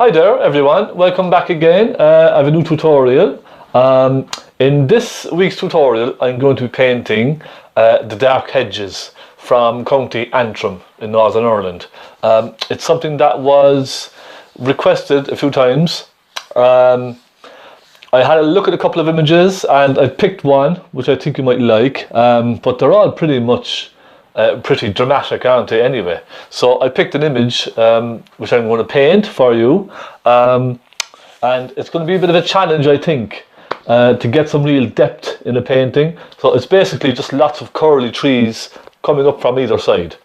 Hi there everyone, welcome back again. I have a new tutorial. In this week's tutorial I'm going to be painting the dark hedges from County Antrim in Northern Ireland. It's something that was requested a few times. I had a look at a couple of images and I picked one which I think you might like, but they're all pretty much pretty dramatic, aren't they, anyway? So I picked an image which I'm going to paint for you, and it's going to be a bit of a challenge, I think, to get some real depth in a painting. So it's basically just lots of curly trees coming up from either side.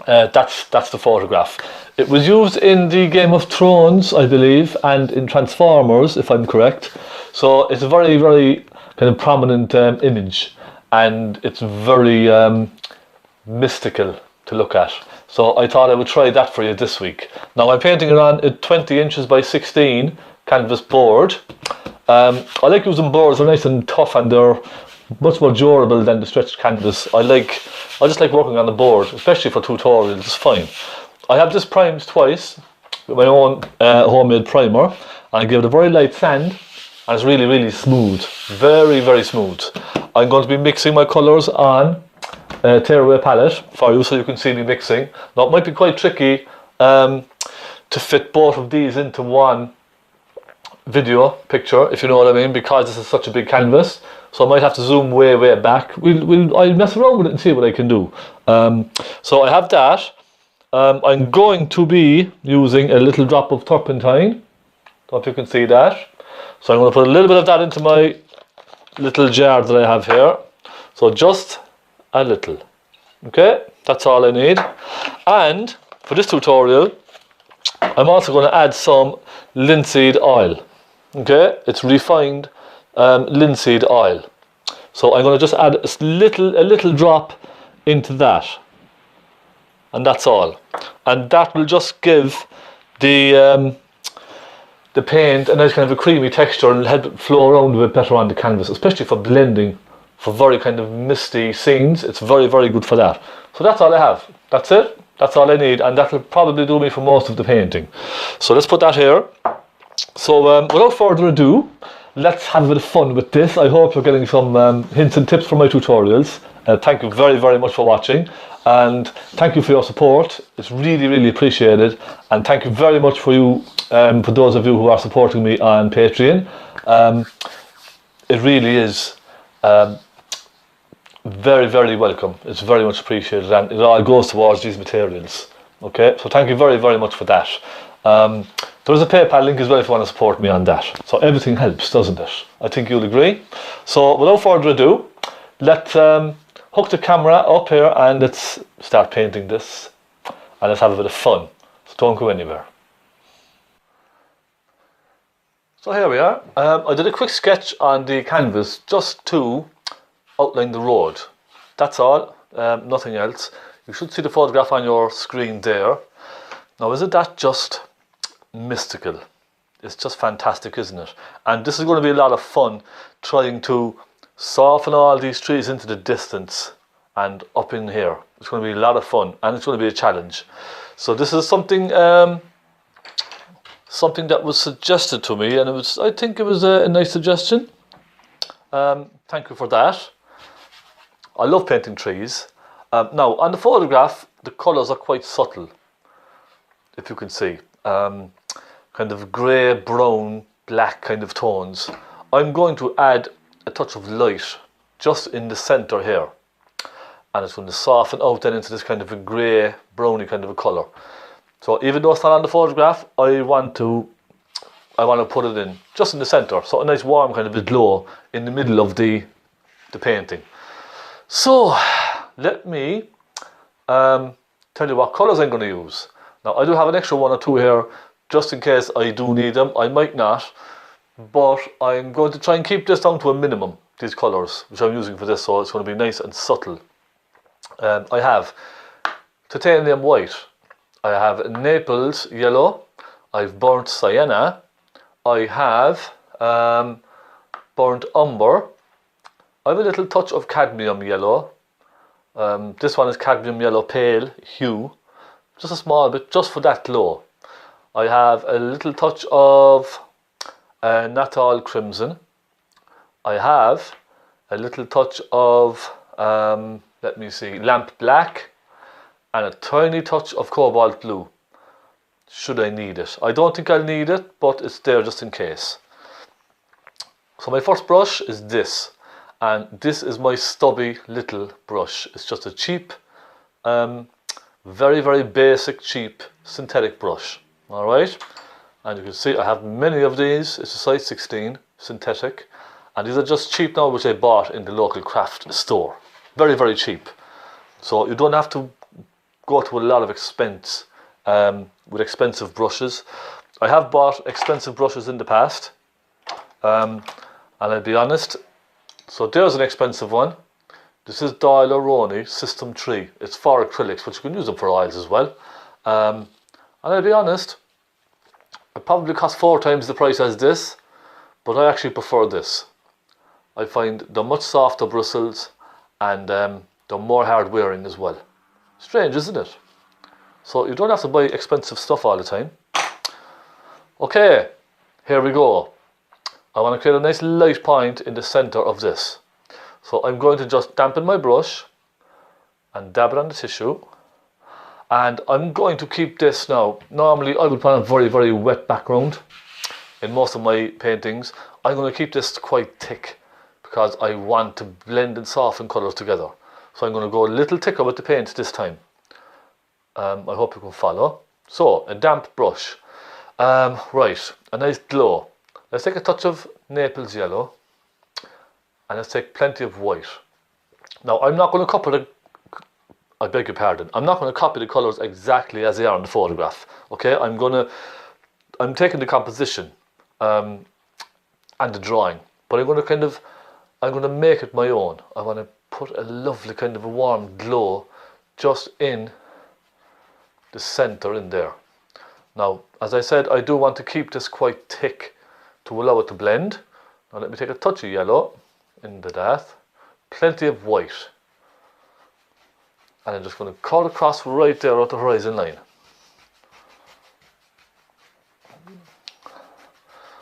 That's the photograph. It was used in the Game of Thrones, I believe, and in Transformers, if I'm correct. So it's a very, very kind of prominent image, and it's very mystical to look at. So I thought I would try that for you this week. Now I'm painting it on a 20 inches by 16 canvas board. I like using boards, they're nice and tough and they're much more durable than the stretched canvas. I just like working on the board, especially for tutorials. It's fine. I have this primed twice with my own homemade primer, and I give it a very light sand, and it's really, really smooth. Very, very smooth. I'm going to be mixing my colours on tearaway palette for you so you can see me mixing. Now it might be quite tricky to fit both of these into one video picture, if you know what I mean, because this is such a big canvas. So I might have to zoom way, way back. I'll mess around with it and see what I can do. So I have that. I'm going to be using a little drop of turpentine. Don't know if you can see that. So I'm going to put a little bit of that into my little jar that I have here. So just a little. Okay, that's all I need. And for this tutorial, I'm also going to add some linseed oil. Okay, it's refined linseed oil. So I'm going to just add a little drop into that, and that's all. And that will just give the paint a nice kind of a creamy texture and help it flow around a bit better on the canvas, especially for blending. For very kind of misty scenes, it's very, very good for that. So that's all I have. That's it. That's all I need, and that will probably do me for most of the painting. So let's put that here. So without further ado, let's have a bit of fun with this. I hope you're getting some hints and tips from my tutorials. Thank you very, very much for watching, and thank you for your support. It's really, really appreciated, and thank you very much for those of you who are supporting me on Patreon. It really is very, very welcome. It's very much appreciated, and it all goes towards these materials. Okay, so thank you very, very much for that. There's a PayPal link as well if you want to support me on that. So everything helps, doesn't it? I think you'll agree. So without further ado, let's hook the camera up here and let's start painting this, and let's have a bit of fun. So don't go anywhere. So here we are. I did a quick sketch on the canvas just to outline the road. That's all, nothing else. You should see the photograph on your screen there. Now isn't that just mystical? It's just fantastic, isn't it? And this is going to be a lot of fun, trying to soften all these trees into the distance and up in here. It's going to be a lot of fun, and it's going to be a challenge. So this is something something that was suggested to me, and I think it was a nice suggestion. Thank you for that. I love painting trees. Now on the photograph, the colours are quite subtle, if you can see. Kind of grey, brown, black kind of tones. I'm going to add a touch of light just in the centre here, and it's going to soften out then into this kind of a grey, browny kind of a colour. So even though it's not on the photograph, I want to put it in just in the centre, so a nice warm kind of a glow in the middle of the painting. So let me tell you what colours I'm going to use. Now I do have an extra one or two here just in case I do need them. I might not, but I'm going to try and keep this down to a minimum, these colours which I'm using for this, so it's going to be nice and subtle. I have titanium white, I have Naples yellow, I've burnt sienna, I have burnt umber, I have a little touch of cadmium yellow. This one is cadmium yellow pale hue, just a small bit, just for that glow. I have a little touch of Natal Crimson. I have a little touch of, let me see, Lamp Black, and a tiny touch of Cobalt Blue, should I need it. I don't think I'll need it, but it's there just in case. So my first brush is this, and this is my stubby little brush. It's just a cheap, very, very basic, cheap synthetic brush. All right, and you can see I have many of these. It's a size 16 synthetic, and these are just cheap now, which I bought in the local craft store. Very, very cheap. So you don't have to go to a lot of expense with expensive brushes. I have bought expensive brushes in the past, and I'll be honest, so there's an expensive one. This is Doyle O'Roney System 3. It's for acrylics, but you can use them for oils as well. And I'll be honest, it probably costs 4 times the price as this, but I actually prefer this. I find they're much softer bristles, and they're more hard wearing as well. Strange, isn't it? So you don't have to buy expensive stuff all the time. Okay, here we go. I want to create a nice light point in the center of this. So I'm going to just dampen my brush and dab it on the tissue. And I'm going to keep this now. Normally I would put a very, very wet background in most of my paintings. I'm going to keep this quite thick because I want to blend and soften colours together. So I'm going to go a little thicker with the paint this time. I hope you can follow. So, a damp brush. Right, a nice glow. Let's take a touch of Naples yellow, and let's take plenty of white. Now, I'm not going to copy the, I beg your pardon, I'm not going to copy the colours exactly as they are in the photograph. Okay, I'm taking the composition and the drawing, but I'm going to make it my own. I want to put a lovely kind of a warm glow just in the center in there. Now, as I said, I do want to keep this quite thick to allow it to blend. Now let me take a touch of yellow into that, plenty of white, and I'm just going to cut across right there at the horizon line.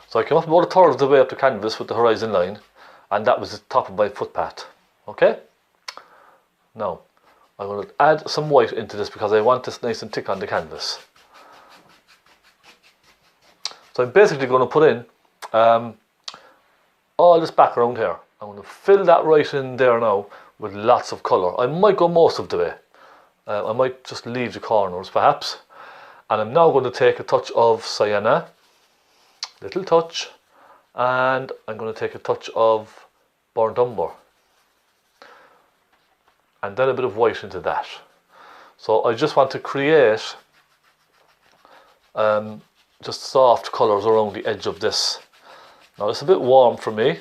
So I came up about a third of the way up the canvas with the horizon line, and that was the top of my footpath. Okay? Now, I'm going to add some white into this because I want this nice and thick on the canvas. So I'm basically going to put in all this background here. I'm going to fill that right in there now with lots of colour. I might go most of the way. I might just leave the corners perhaps. And I'm now going to take a touch of sienna, little touch, and I'm going to take a touch of burnt umber. And then a bit of white into that. So I just want to create just soft colours around the edge of this. Now it's a bit warm for me.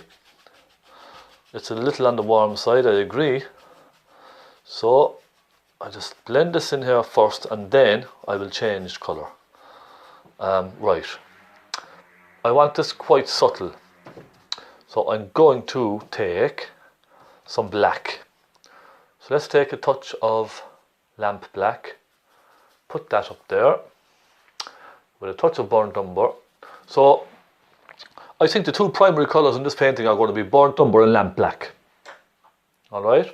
It's a little on the warm side, I agree. So I just blend this in here first, and then I will change colour. Right. I want this quite subtle. So I'm going to take some black. So let's take a touch of lamp black, put that up there with a touch of burnt umber. So I think the two primary colours in this painting are going to be burnt umber and lamp black. Alright, do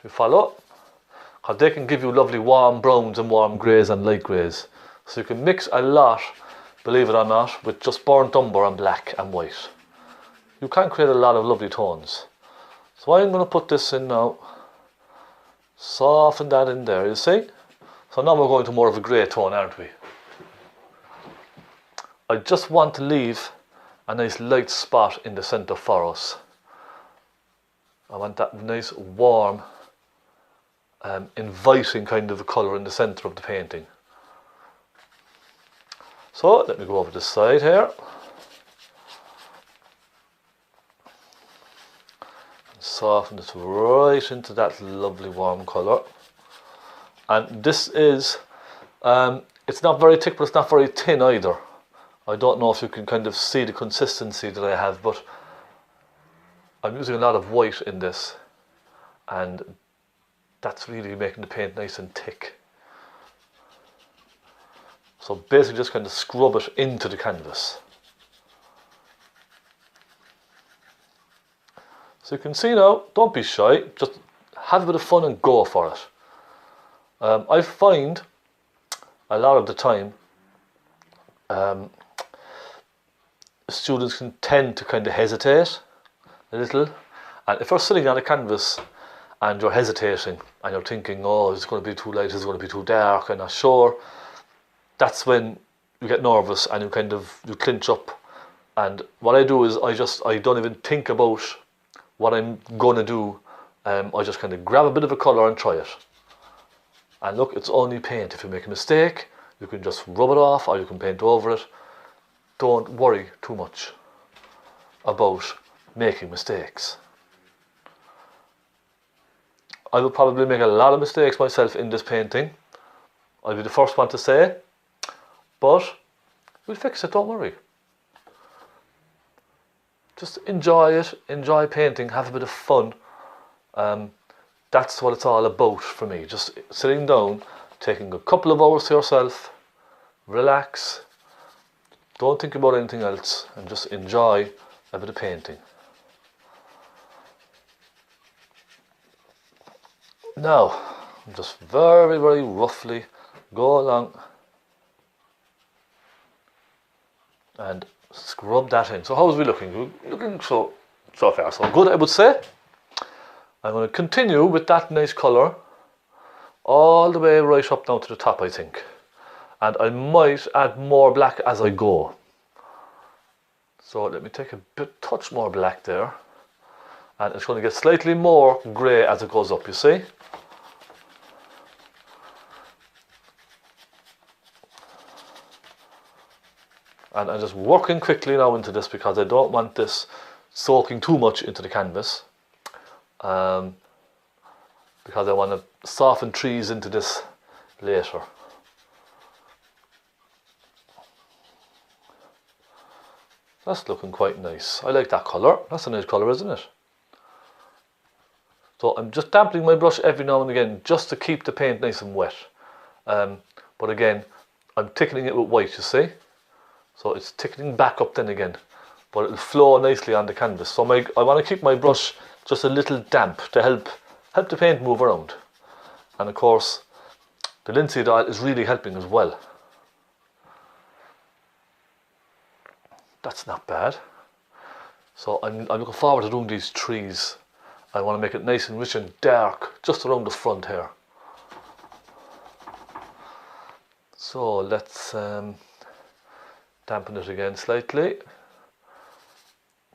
you follow? Because they can give you lovely warm browns and warm greys and light greys. So you can mix a lot, believe it or not, with just burnt umber and black and white. You can create a lot of lovely tones. So I'm going to put this in now. Soften that in there, you see? So now we're going to more of a grey tone, aren't we? I just want to leave a nice light spot in the centre for us. I want that nice warm, inviting kind of a colour in the centre of the painting. So let me go over this side here. Soften it right into that lovely warm colour. And this is, it's not very thick, but it's not very thin either. I don't know if you can kind of see the consistency that I have, but I'm using a lot of white in this, and that's really making the paint nice and thick. So basically just kind of scrub it into the canvas. So you can see now, don't be shy, just have a bit of fun and go for it. I find a lot of the time students can tend to kind of hesitate a little, and if you're sitting on a canvas and you're hesitating and you're thinking, oh, it's going to be too light, it's going to be too dark, I'm not sure, that's when you get nervous and you clinch up. And what I do is I don't even think about what I'm going to do. I just kind of grab a bit of a colour and try it. And look, it's only paint. If you make a mistake, you can just rub it off or you can paint over it. Don't worry too much about making mistakes. I will probably make a lot of mistakes myself in this painting. I'll be the first one to say, but we'll fix it, don't worry. Just enjoy it, enjoy painting, have a bit of fun. That's what it's all about for me. Just sitting down, taking a couple of hours to yourself, relax, don't think about anything else, and just enjoy a bit of painting. Now, just very, very roughly go along and scrub that in. So how's we looking? We're looking so far so good, I would say. I'm going to continue with that nice colour all the way right up down to the top, I think. And I might add more black as I go. So let me take a touch more black there. And it's going to get slightly more grey as it goes up, you see. And I'm just working quickly now into this because I don't want this soaking too much into the canvas. Because I want to soften trees into this later. That's looking quite nice. I like that colour. That's a nice colour, isn't it? So I'm just damping my brush every now and again just to keep the paint nice and wet. But again, I'm thickening it with white, you see. So it's thickening back up then again, but it'll flow nicely on the canvas. So I want to keep my brush just a little damp to help the paint move around. And of course, the linseed oil is really helping as well. That's not bad. So I'm looking forward to doing these trees. I want to make it nice and rich and dark just around the front here. So let's dampen it again slightly.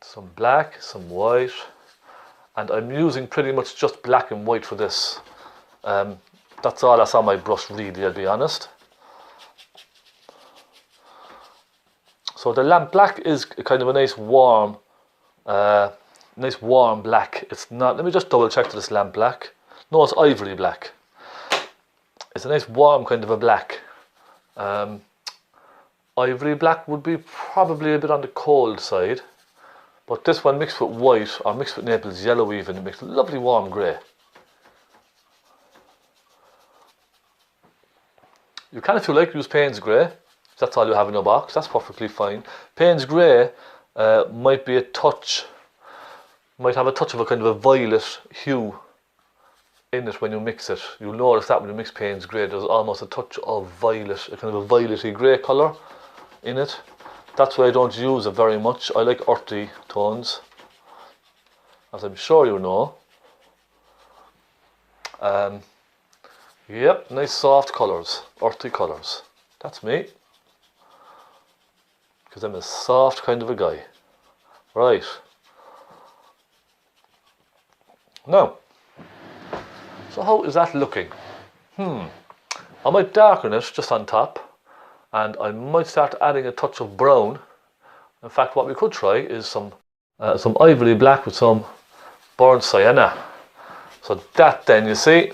Some black, some white, and I'm using pretty much just black and white for this. That's all that's on my brush really, I'll be honest. So the lamp black is kind of a nice warm black. It's not, let me just double check this lamp black. No, it's ivory black. It's a nice warm kind of a black. Ivory black would be probably a bit on the cold side, but this one mixed with white or mixed with Naples yellow even, it makes a lovely warm grey. You can, if you like, use Payne's grey. If that's all you have in your box, that's perfectly fine. Payne's grey might have a touch of a kind of a violet hue in it when you mix it. You'll notice that when you mix Payne's grey, there's almost a touch of violet, a kind of a violety grey colour in it. That's why I don't use it very much. I like earthy tones, as I'm sure you know. Yep, nice soft colours, earthy colours. That's me, because I'm a soft kind of a guy. Right. Now, so how is that looking? I might darken it just on top, and I might start adding a touch of brown. In fact, what we could try is some ivory black with some burnt sienna. So that then, you see,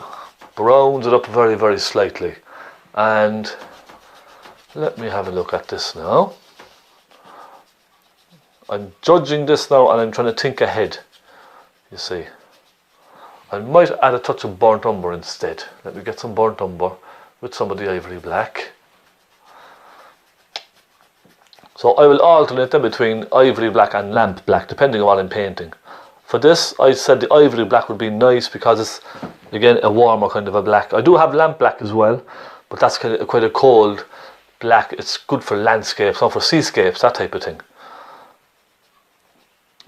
browns it up very, very slightly. And let me have a look at this now. I'm judging this now and I'm trying to think ahead, you see. I might add a touch of burnt umber instead. Let me get some burnt umber with some of the ivory black. So I will alternate them between ivory black and lamp black, depending on what I'm painting. For this, I said the ivory black would be nice because it's, again, a warmer kind of a black. I do have lamp black as well, but that's quite a cold black. It's good for landscapes, not for seascapes, that type of thing.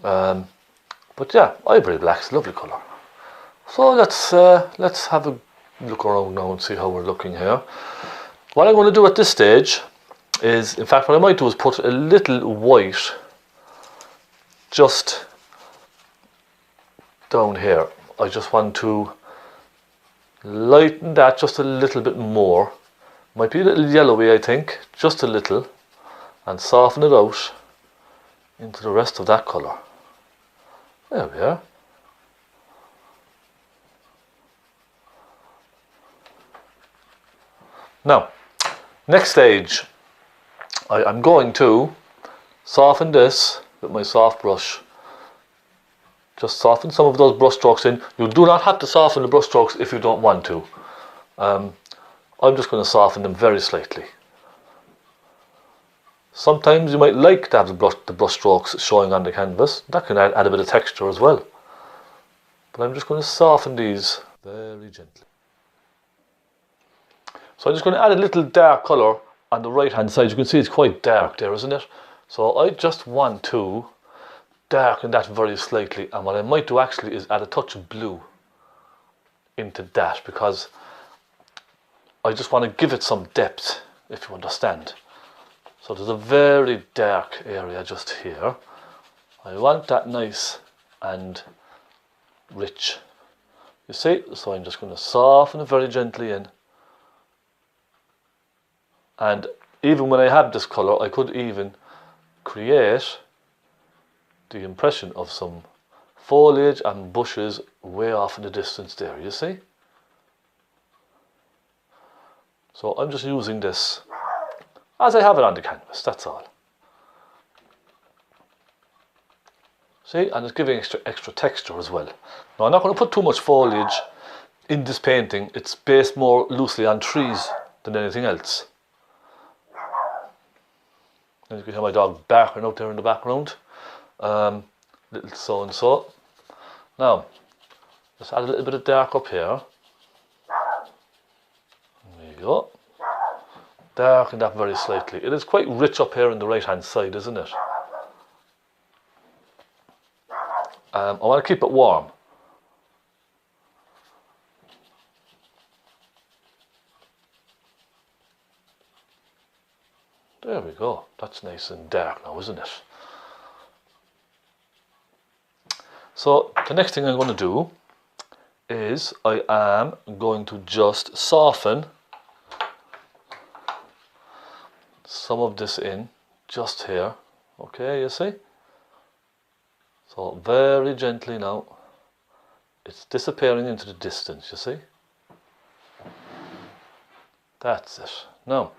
But yeah, ivory black's a lovely colour. So let's have a look around now and see how we're looking here. What I'm going to do at this stage is, in fact, what I might do is put a little white just down here. I just want to lighten that just a little bit more. Might be a little yellowy, I think, just a little, and soften it out into the rest of that colour. There we are. Now, next stage, I'm going to soften this with my soft brush. Just soften some of those brush strokes in. You do not have to soften the brush strokes if you don't want to. I'm just going to soften them very slightly. Sometimes you might like to have the brush strokes showing on the canvas. That can add a bit of texture as well. But I'm just going to soften these very gently. So I'm just going to add a little dark colour on the right hand side. You can see it's quite dark there, isn't it? So I just want to darken that very slightly, and what I might do actually is add a touch of blue into that, because I just want to give it some depth, if you understand. So there's a very dark area just here. I want that nice and rich, you see. So I'm just going to soften it very gently in. And even when I have this colour, I could even create the impression of some foliage and bushes way off in the distance there, you see. So I'm just using this as I have it on the canvas, that's all. See, and it's giving extra texture as well. Now I'm not going to put too much foliage in this painting. It's based more loosely on trees than anything else. And you can hear my dog barking out there in the background. Little so and so. Now, let's add a little bit of dark up here. There you go. Darken that very slightly. It is quite rich up here on the right hand side, isn't it? I want to keep it warm. There we go. That's nice and dark now, isn't it? So the next thing I'm going to do is I am going to just soften some of this in just here. Okay, you see? So very gently now. It's disappearing into the distance, you see? That's it. Now,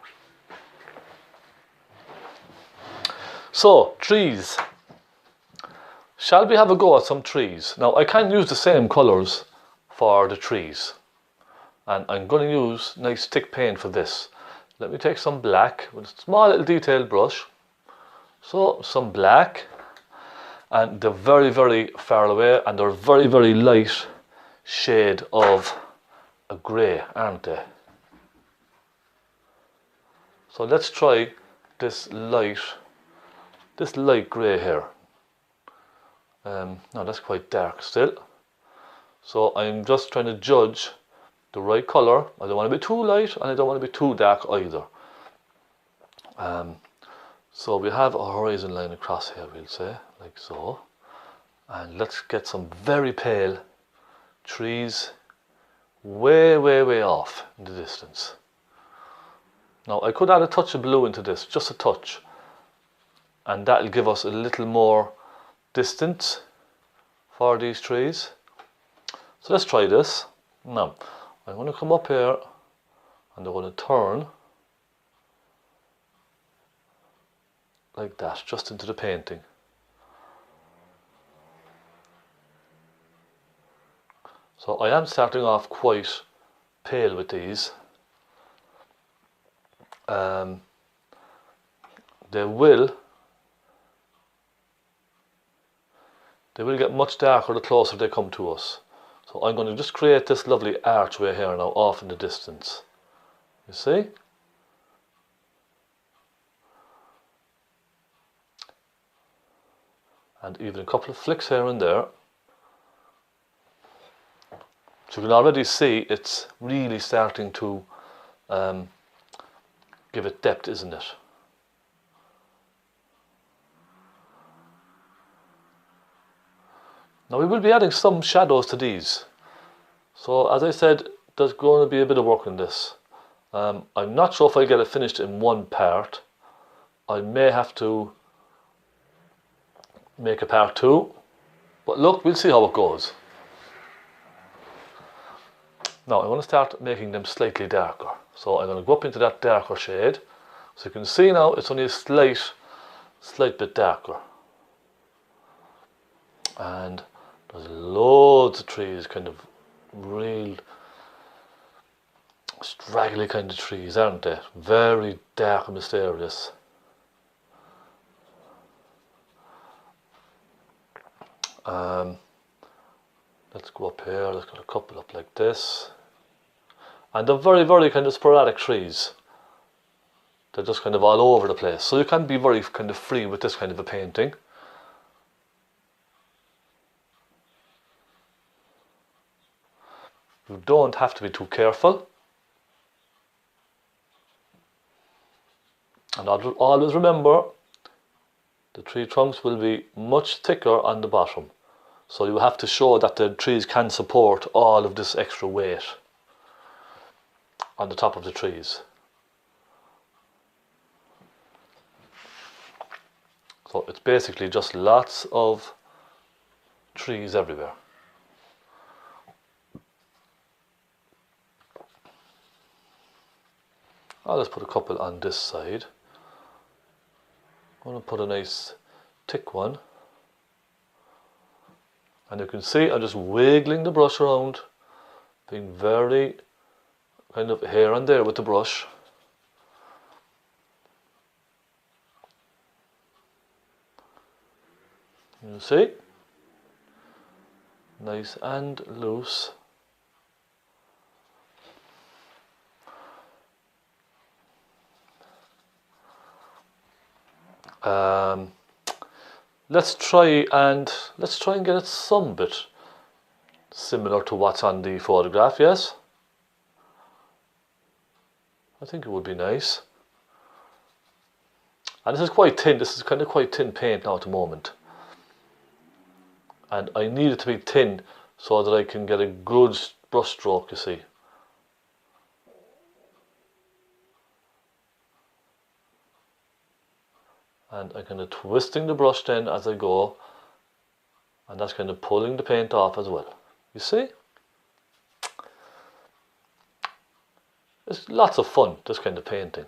so trees. Shall we have a go at some trees? Now I can use the same colours for the trees, and I'm going to use nice thick paint for this. Let me take some black with a small little detailed brush. So some black, and they're very, very far away, and they're very, very light shade of a grey, aren't they? So let's try this light grey here. No, that's quite dark still. So I'm just trying to judge the right colour. I don't want to be too light and I don't want to be too dark either. So we have a horizon line across here, we'll say, like so. And let's get some very pale trees way, way, way off in the distance. Now I could add a touch of blue into this, just a touch. And that'll give us a little more distance for these trees. So let's try this. Now I'm going to come up here and I'm going to turn like that, just into the painting. So I am starting off quite pale with these. They will they will get much darker the closer they come to us. So I'm going to just create this lovely archway here now off in the distance. You see? And even a couple of flicks here and there. So you can already see it's really starting to give it depth, isn't it? Now we will be adding some shadows to these. So as I said, there's going to be a bit of work on this. I'm not sure if I get it finished in one part. I may have to make a part 2. But look, we'll see how it goes. Now I'm going to start making them slightly darker. So I'm going to go up into that darker shade. So you can see now it's only a slight bit darker. And there's loads of trees, kind of real straggly kind of trees, aren't they? Very dark and mysterious. Let's go up here, let's get a couple up like this. And they're very, very kind of sporadic trees. They're just kind of all over the place. So you can be very kind of free with this kind of a painting. You don't have to be too careful. And always remember, the tree trunks will be much thicker on the bottom. So you have to show that the trees can support all of this extra weight on the top of the trees. So it's basically just lots of trees everywhere. I'll just put a couple on this side. I'm going to put a nice thick one. And you can see I'm just wiggling the brush around, being very kind of here and there with the brush. You see? Nice and loose. Let's try and get it some bit similar to what's on the photograph, yes? I think it would be nice. And this is quite thin, this is kind of quite thin paint now at the moment. And I need it to be thin so that I can get a good brush stroke, you see. And I'm kind of twisting the brush then as I go, and that's kind of pulling the paint off as well. You see? It's lots of fun, this kind of painting.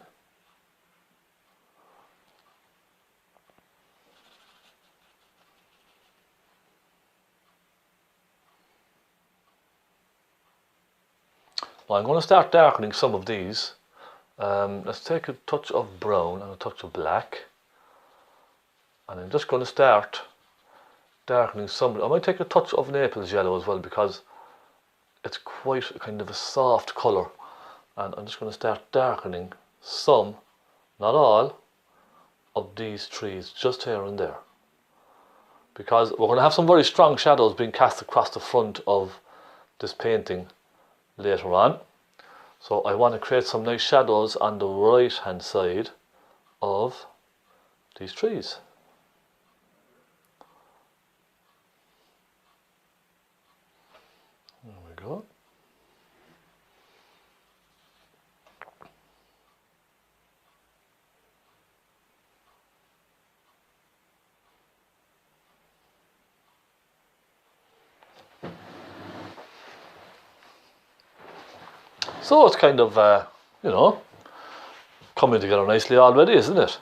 Well, I'm going to start darkening some of these. Let's take a touch of brown and a touch of black. And I'm just going to start darkening some. I might take a touch of Naples yellow as well, because it's quite a kind of a soft colour. And I'm just going to start darkening some, not all, of these trees, just here and there. Because we're going to have some very strong shadows being cast across the front of this painting later on. So I want to create some nice shadows on the right hand side of these trees. There we go. So it's kind of, you know, coming together nicely already, isn't it?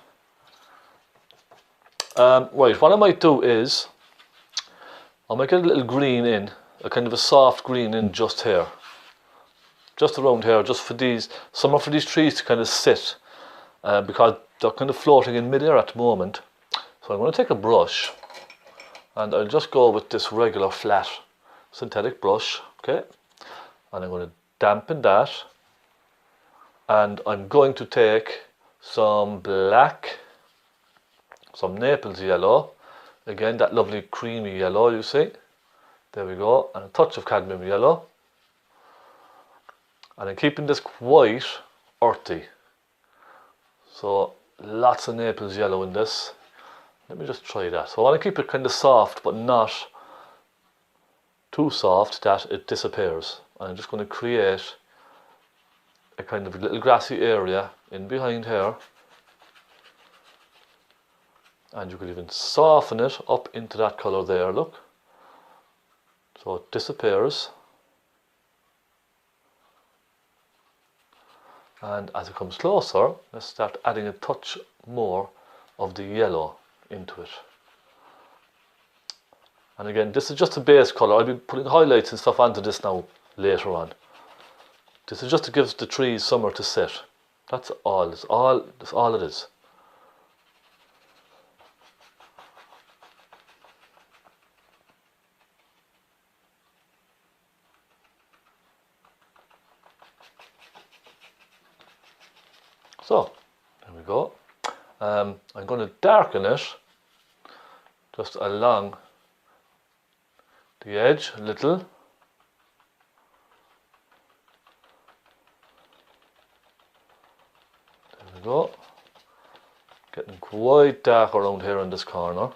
Right, what I might do is, I might get a little green in, a kind of a soft green in just here. Just around here, just for these, somewhere for these trees to kind of sit, because they're kind of floating in mid-air at the moment. So I'm going to take a brush, And I'll just go with this regular flat synthetic brush, okay? And I'm going to dampen that. And I'm going to take some black, some Naples yellow, again that lovely creamy yellow you see, there we go, and a touch of cadmium yellow. And I'm keeping this quite earthy, so lots of Naples yellow in this. Let me just try that. So I want to keep it kind of soft but not too soft that it disappears. And I'm just going to create a kind of little grassy area in behind here, and you could even soften it up into that colour there, look, so it disappears. And as it comes closer, let's start adding a touch more of the yellow into it. And again, this is just a base colour. I'll be putting highlights and stuff onto this now later on. This is just to give the trees somewhere to sit. That's all. That's all it is. So, there we go. I'm going to darken it just along the edge a little. There we go. Getting quite dark around here in this corner.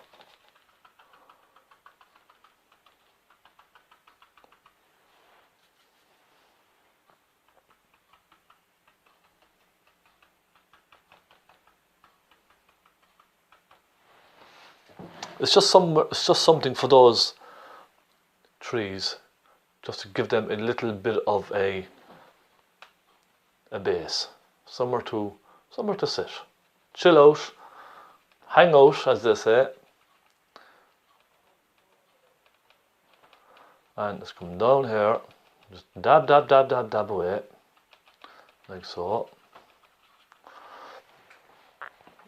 It's just something for those trees, just to give them a little bit of a base, somewhere to sit, chill out, hang out, as they say. And let's come down here, just dab, dab, dab, dab, dab away, like so.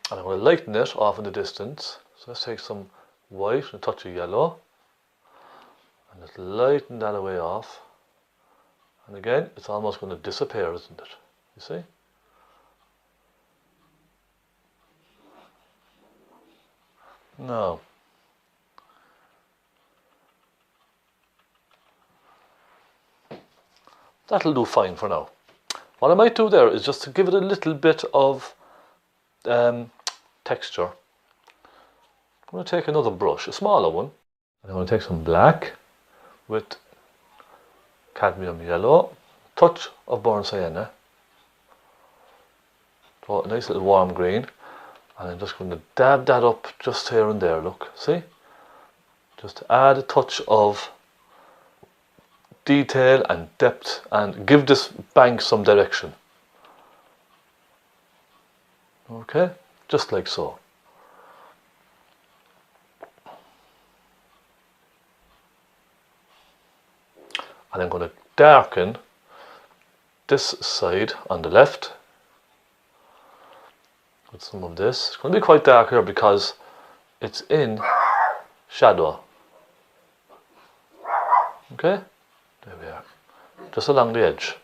And I'm going to lighten it off in the distance. So let's take some white and a touch of yellow, and let's lighten that away off. And again, it's almost going to disappear, isn't it? You see? No. That'll do fine for now. What I might do there is just to give it a little bit of texture. I'm going to take another brush, a smaller one. I'm going to take some black with cadmium yellow, touch of burnt sienna, so a nice little warm green, and I'm just going to dab that up just here and there, look, see? Just to add a touch of detail and depth and give this bank some direction. Okay, just like so. And I'm going to darken this side on the left with some of this. It's going to be quite dark here because it's in shadow. Okay, there we are, just along the edge.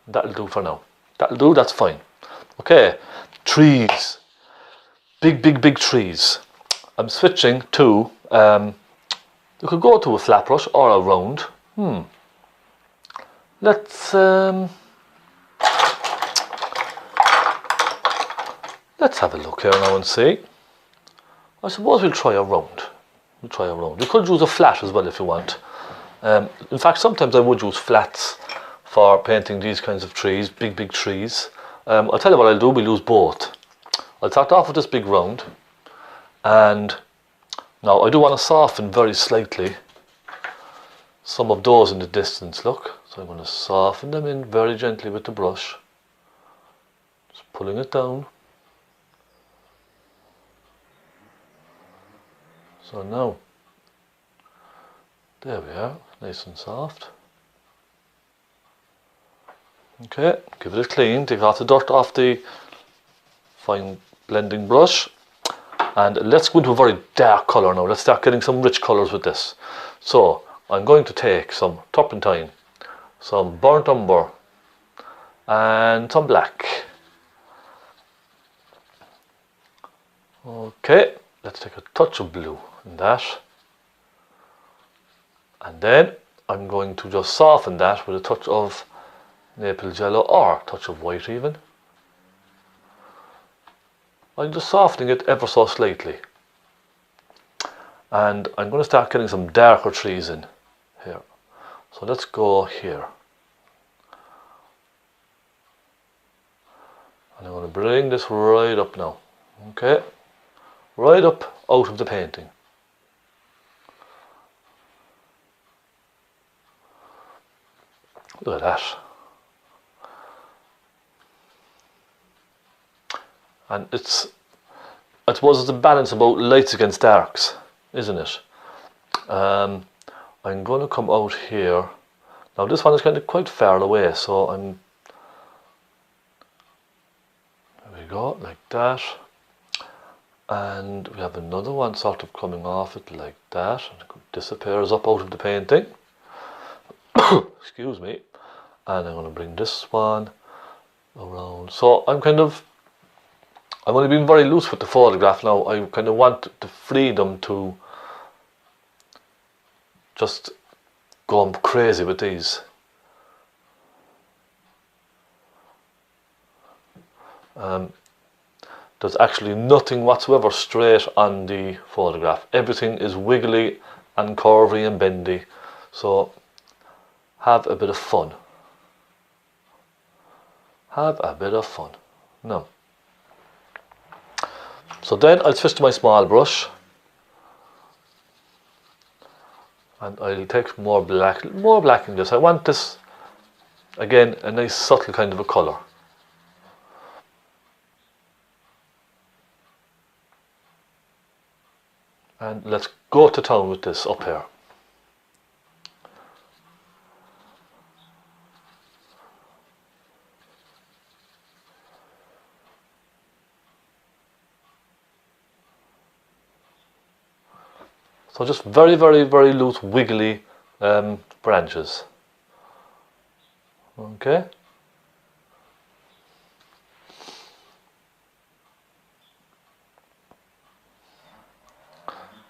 That'll do for now. That'll do, that's fine. Okay, trees. Big, big, big trees. I'm switching to, you could go to a flat brush or a round. Let's have a look here now and see. I suppose we'll try a round. You could use a flat as well if you want. In fact, sometimes I would use flats for painting these kinds of trees, big, big trees. I'll tell you what I'll do, we'll use both. I'll start off with this big round, and now I do want to soften very slightly some of those in the distance, look. So I'm going to soften them in very gently with the brush, just pulling it down. So now, there we are, nice and soft. Okay, give it a clean, take off the dirt off the fine blending brush, and let's go into a very dark colour now. Let's start getting some rich colours with this. So I'm going to take some turpentine, some burnt umber, and some black. Okay, let's take a touch of blue in that, and then I'm going to just soften that with a touch of naples yellow or a touch of white even. I'm just softening it ever so slightly, and I'm going to start getting some darker trees in here. So let's go here, and I'm going to bring this right up now. Okay, right up out of the painting. Look at that. And it's, I suppose it's a balance about lights against darks, isn't it? I'm going to come out here. Now this one is kind of quite far away, so there we go, like that. And we have another one sort of coming off it like that, and it disappears up out of the painting. Excuse me. And I'm going to bring this one around. So I'm only being very loose with the photograph now. I kind of want the freedom to just go crazy with these. There's actually nothing whatsoever straight on the photograph. Everything is wiggly and curvy and bendy. So have a bit of fun. Have a bit of fun. No. So then I'll switch to my small brush, and I'll take more black in this. I want this, again, a nice subtle kind of a colour. And let's go to town with this up here. So just very, very, very loose, wiggly branches. Okay.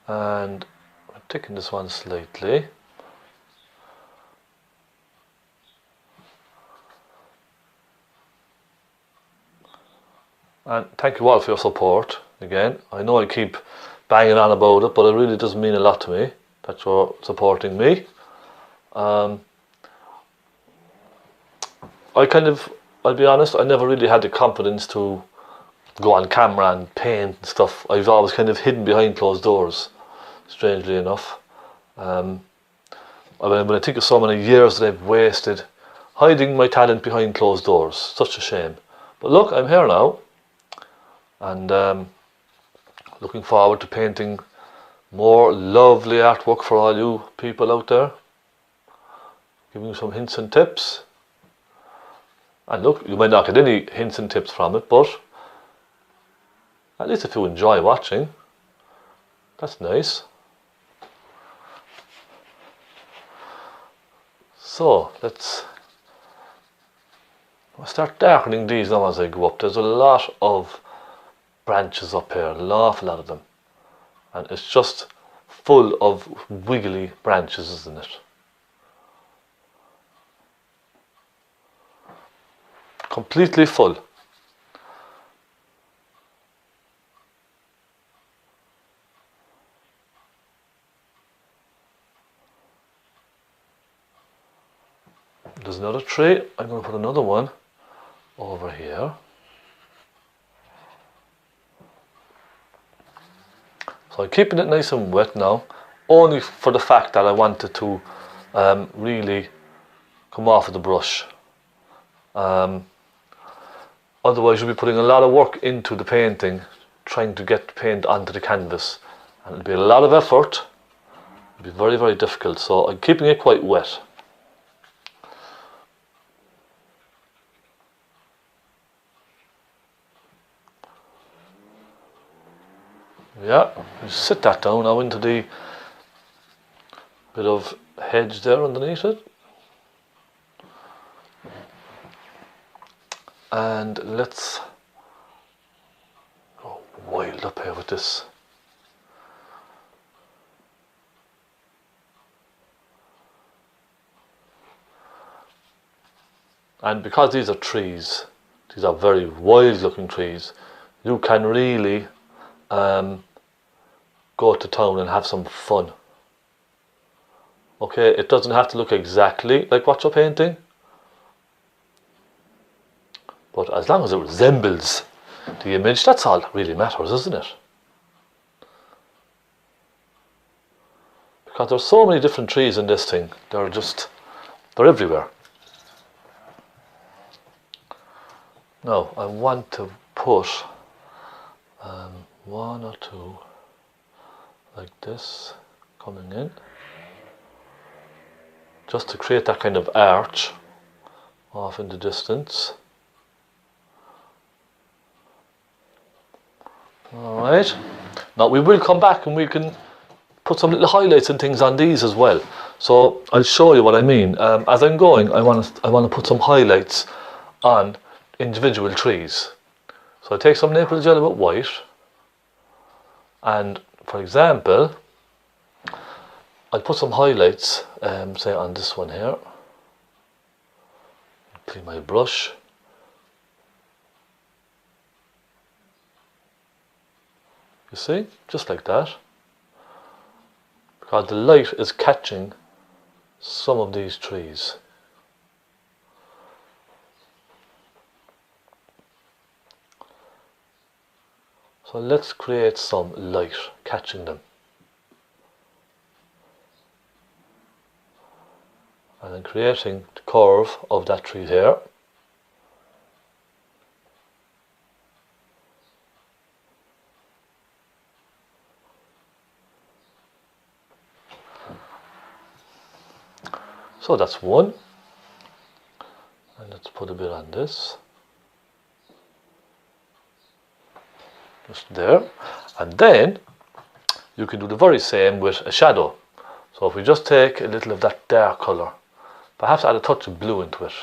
And I'm taking this one slightly. And thank you all for your support. Again, I know I keep banging on about it, but it really does mean a lot to me that you're supporting me. I'll be honest, I never really had the confidence to go on camera and paint and stuff. I've always kind of hidden behind closed doors, strangely enough. When I think of so many years that I've wasted hiding my talent behind closed doors, such a shame. But look, I'm here now, and looking forward to painting more lovely artwork for all you people out there, giving you some hints and tips. And look, you might not get any hints and tips from it, but at least if you enjoy watching, that's nice. So I'll start darkening these now as I go up. There's a lot of branches up here, an awful lot of them, and it's just full of wiggly branches, isn't it? Completely full. There's another tree. I'm going to put another one over here. So I'm keeping it nice and wet now, only for the fact that I want it to really come off of the brush. Otherwise you'll be putting a lot of work into the painting, trying to get the paint onto the canvas, and it'll be a lot of effort. It'll be very, very difficult, so I'm keeping it quite wet. Yeah, just sit that down now into the bit of hedge there underneath it. And let's go wild up here with this. And because these are trees, these are very wild looking trees, you can really go to town and have some fun. Okay, it doesn't have to look exactly like what you're painting, but as long as it resembles the image, that's all that really matters, isn't it? Because there's so many different trees in this thing, they're everywhere. Now I want to put one or two like this coming in, just to create that kind of arch off in the distance. Alright, now we will come back and we can put some little highlights and things on these as well. So I'll show you what I mean. As I'm going, I want to put some highlights on individual trees. So I take some Naples yellow with white, and for example, I'll put some highlights, say on this one here. Clean my brush. You see, just like that. Because the light is catching some of these trees. So let's create some light catching them. And then creating the curve of that tree here. So that's one. And let's put a bit on this. Just there. And then you can do the very same with a shadow. So if we just take a little of that dark colour, perhaps add a touch of blue into it.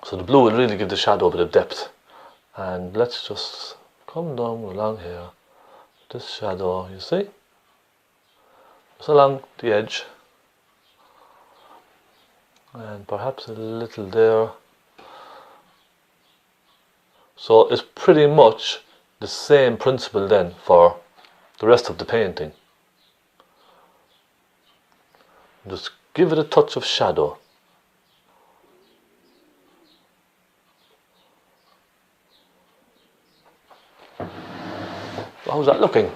So the blue will really give the shadow a bit of depth. And let's just come down along here. This shadow, you see? Just along the edge. And perhaps a little there. So it's pretty much the same principle then for the rest of the painting. Just give it a touch of shadow. How's that looking?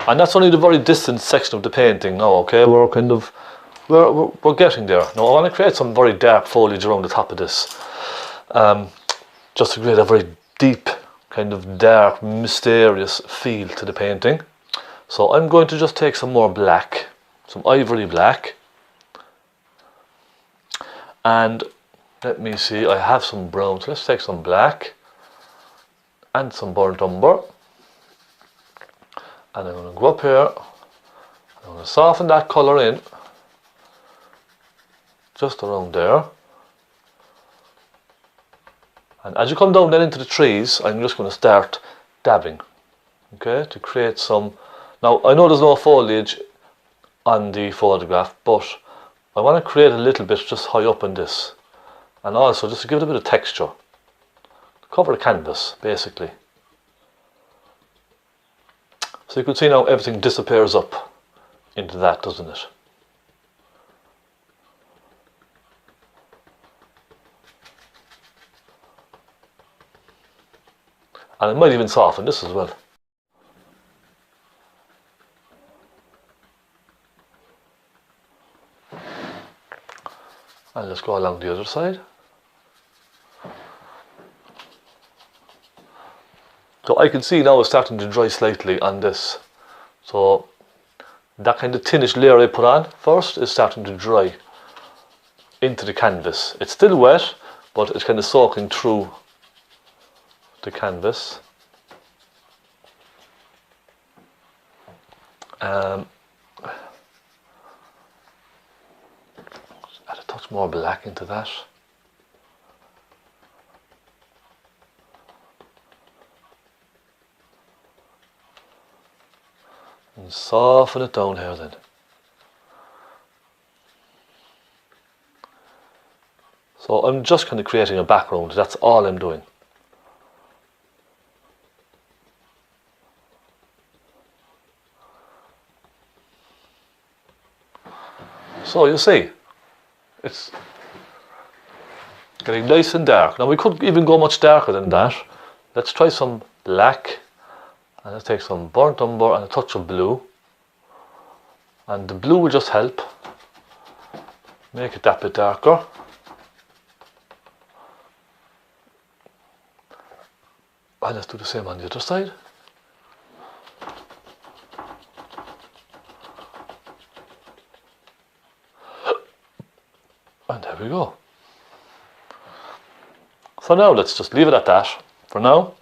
And that's only the very distant section of the painting now, okay? We're getting there. Now I want to create some very dark foliage around the top of this. Just to create a very deep, kind of dark, mysterious feel to the painting. So I'm going to just take some more black, some ivory black. And let me see, I have some brown, so let's take some black and some burnt umber. And I'm going to go up here, I'm going to soften that colour in, just around there. And as you come down then into the trees, I'm just going to start dabbing, okay, to create some. Now I know there's no foliage on the photograph, but I want to create a little bit just high up in this, and also just to give it a bit of texture, cover the canvas basically. So you can see now everything disappears up into that, doesn't it? And it might even soften this as well. And let's go along the other side. So I can see now it's starting to dry slightly on this. So that kind of tinnish layer I put on first is starting to dry into the canvas. It's still wet, but it's kind of soaking through the canvas. Add a touch more black into that. And soften it down here then. So I'm just kind of creating a background, that's all I'm doing. So you see, it's getting nice and dark. Now we could even go much darker than that. Let's try some black, and let's take some burnt umber and a touch of blue. And the blue will just help make it that bit darker. And let's do the same on the other side. And there we go. So now let's just leave it at that for now.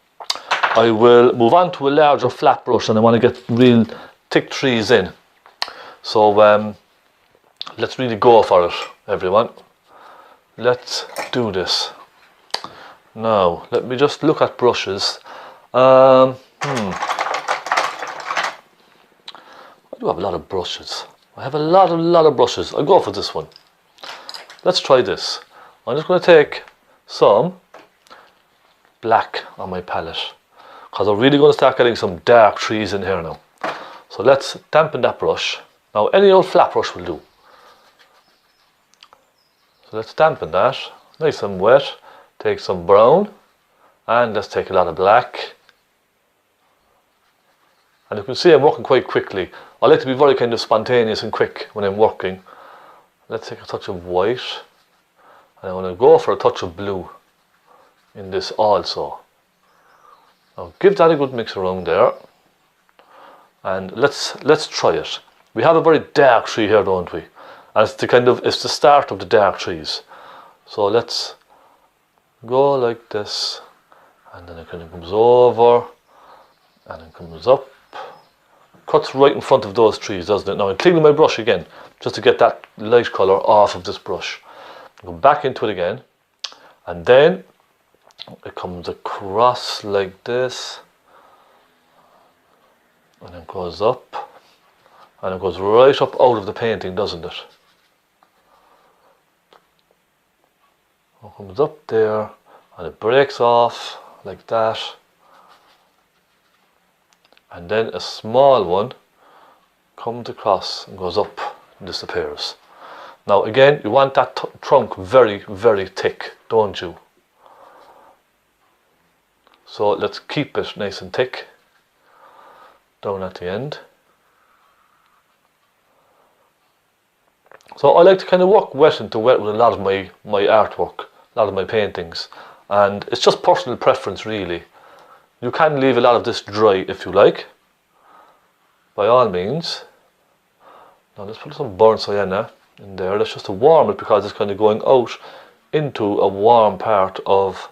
I will move on to a larger flat brush, and I want to get real thick trees in. So let's really go for it, everyone. Let's do this. Now let me just look at brushes. I do have a lot of brushes. I have a lot of brushes. I'll go for this one. Let's try this. I'm just going to take some black on my palette, because I'm really going to start getting some dark trees in here now. So let's dampen that brush. Now any old flat brush will do. So let's dampen that, nice and wet. Take some brown, and let's take a lot of black. And you can see I'm working quite quickly. I like to be very kind of spontaneous and quick when I'm working. Let's take a touch of white, and I want to go for a touch of blue in this also. Now give that a good mix around there, and let's try it. We have a very dark tree here, don't we? And it's the start of the dark trees. So let's go like this, and then it kind of comes over, and it comes up. Cuts right in front of those trees, doesn't it? Now I'm cleaning my brush again, just to get that light colour off of this brush. Go back into it again, and then it comes across like this, and it goes up, and it goes right up out of the painting, doesn't it? It comes up there, and it breaks off like that, and then a small one comes across and goes up and disappears. Now again, you want that trunk very thick, don't you? So let's keep it nice and thick down at the end. So I like to kind of work wet into wet with a lot of my artwork, a lot of my paintings, and it's just personal preference really. You can leave a lot of this dry if you like, by all means. Now let's put some burnt sienna in there. That's just to warm it, because it's kind of going out into a warm part of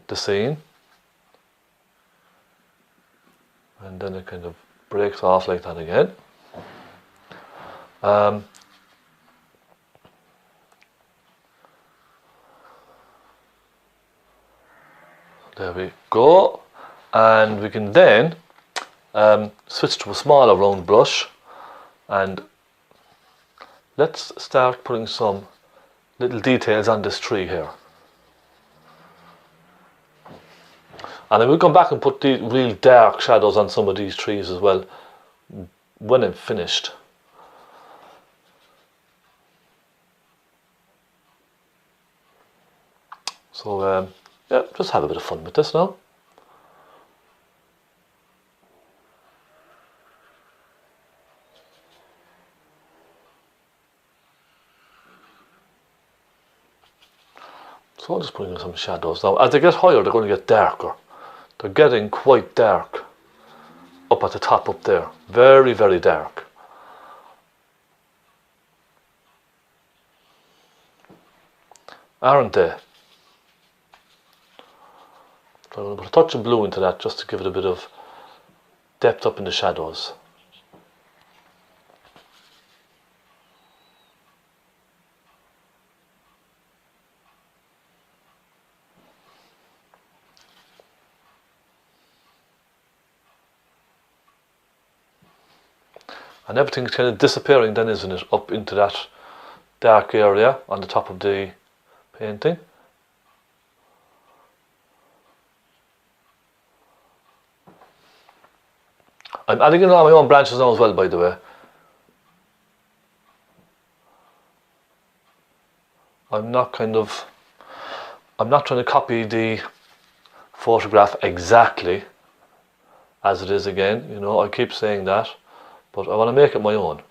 the scene, and then it kind of breaks off like that again. There we go, and we can then switch to a smaller round brush, and let's start putting some little details on this tree here. And I will come back and put the real dark shadows on some of these trees as well when I'm finished. So yeah, just have a bit of fun with this now. So I'm just putting in some shadows now. As they get higher, they're going to get darker. They're getting quite dark up at the top up there. Very dark. aren't they? So I'm going to put a touch of blue into that just to give it a bit of depth up in the shadows. And everything's kind of disappearing then, isn't it, up into that dark area on the top of the painting. I'm adding in all my own branches now as well, by the way. I'm not trying to copy the photograph exactly as it is again, you know, I keep saying that, but I want to make it my own.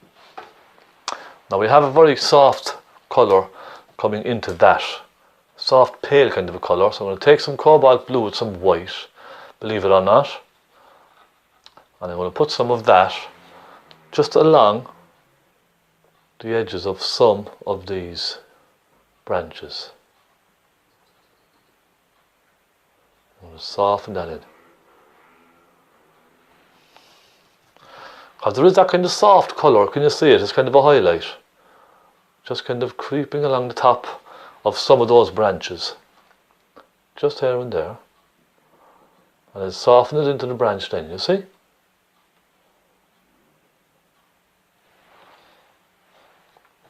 Now we have a very soft colour coming into that, soft pale kind of a colour, so I'm going to take some cobalt blue with some white, believe it or not, and I'm going to put some of that just along the edges of some of these branches. I'm going to soften that in. Because there is that kind of soft colour, can you see it? It's kind of a highlight. Just kind of creeping along the top of some of those branches. Just here and there. And I soften it into the branch then, you see?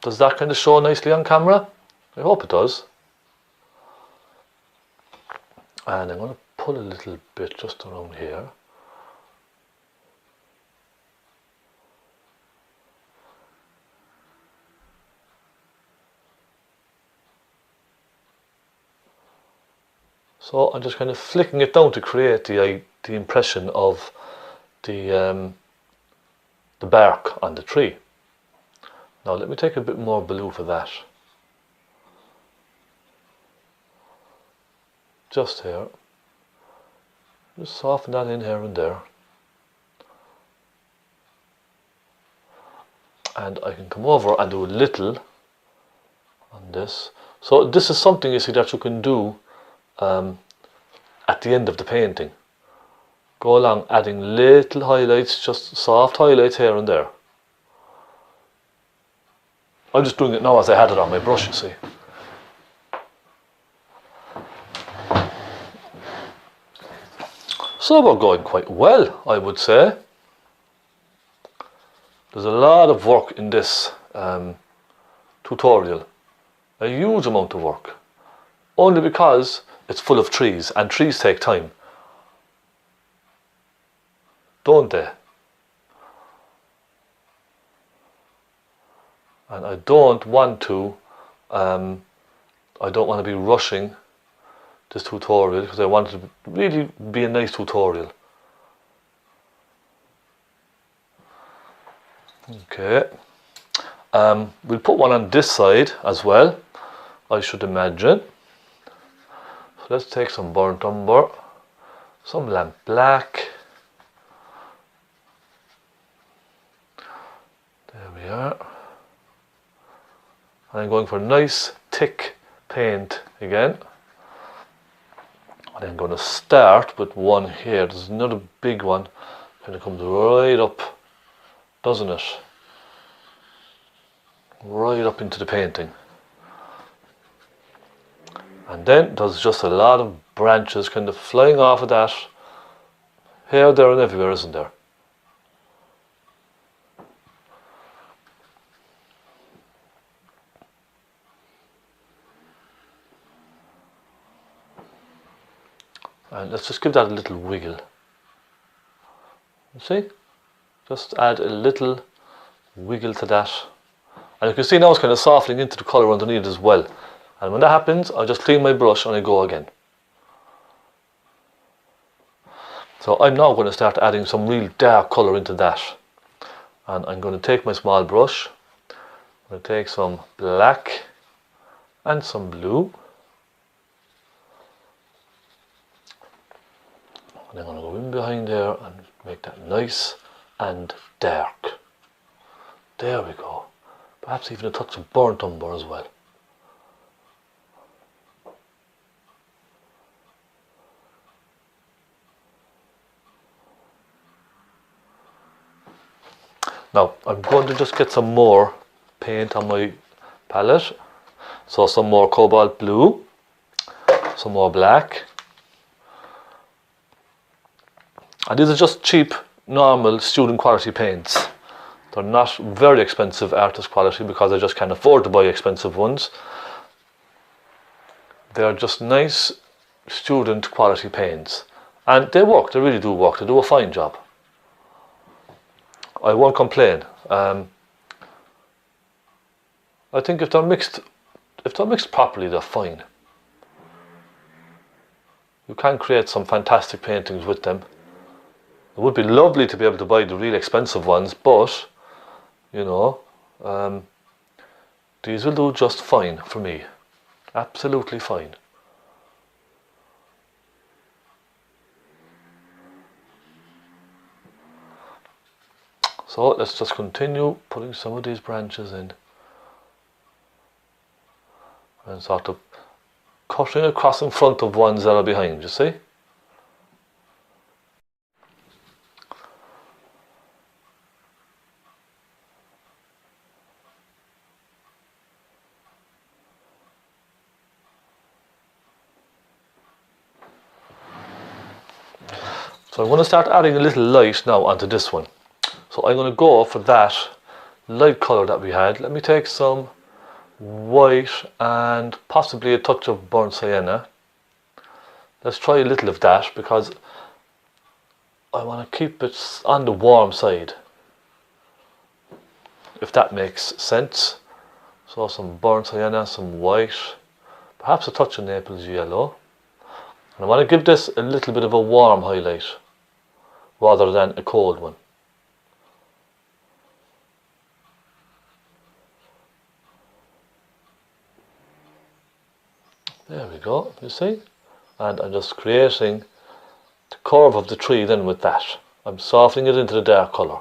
Does that kind of show nicely on camera? I hope it does. And I'm going to pull a little bit just around here. So I'm just kind of flicking it down to create the impression of the bark on the tree. Now let me take a bit more blue for that. Just here. Just soften that in here and there. And I can come over and do a little on this. So this is something, you see, that you can do at the end of the painting. Go along adding little highlights, just soft highlights here and there. I'm just doing it now as I had it on my brush, you see. So we're going quite well, I would say. There's a lot of work in this tutorial. A huge amount of work. Only because it's full of trees, and trees take time. Don't they? And I don't want to be rushing this tutorial because I want it to really be a nice tutorial. Okay. We'll put one on this side as well, I should imagine. So let's take some burnt umber, some lamp black. There we are. And I'm going for a nice thick paint again. And I'm going to start with one here. There's another big one. Kind of comes right up, doesn't it? Right up into the painting. And then there's just a lot of branches kind of flying off of that. Here, there and everywhere, isn't there? And let's just give that a little wiggle. You see? Just add a little wiggle to that. And you can see now it's kind of softening into the colour underneath as well. And when that happens, I'll just clean my brush and I go again. So I'm now going to start adding some real dark colour into that. And I'm going to take my small brush. I'm going to take some black and some blue. And I'm going to go in behind there and make that nice and dark. There we go. Perhaps even a touch of burnt umber as well. Now I'm going to just get some more paint on my palette. So some more cobalt blue, some more black. And these are just cheap, normal student quality paints. They're not very expensive artist quality because I just can't afford to buy expensive ones. They're just nice student quality paints. And they work, they really do work, they do a fine job. I won't complain. I think if they're mixed properly, they're fine. You can create some fantastic paintings with them. It would be lovely to be able to buy the real expensive ones, but you know, these will do just fine for me. Absolutely fine. So let's just continue putting some of these branches in and sort of cutting across in front of ones that are behind, you see? So I'm going to start adding a little light now onto this one. So I'm going to go for that light colour that we had. Let me take some white and possibly a touch of burnt sienna. Let's try a little of that because I want to keep it on the warm side, if that makes sense. So some burnt sienna, some white, perhaps a touch of Naples yellow. And I want to give this a little bit of a warm highlight rather than a cold one. There we go, you see? And I'm just creating the curve of the tree then with that. I'm softening it into the dark colour.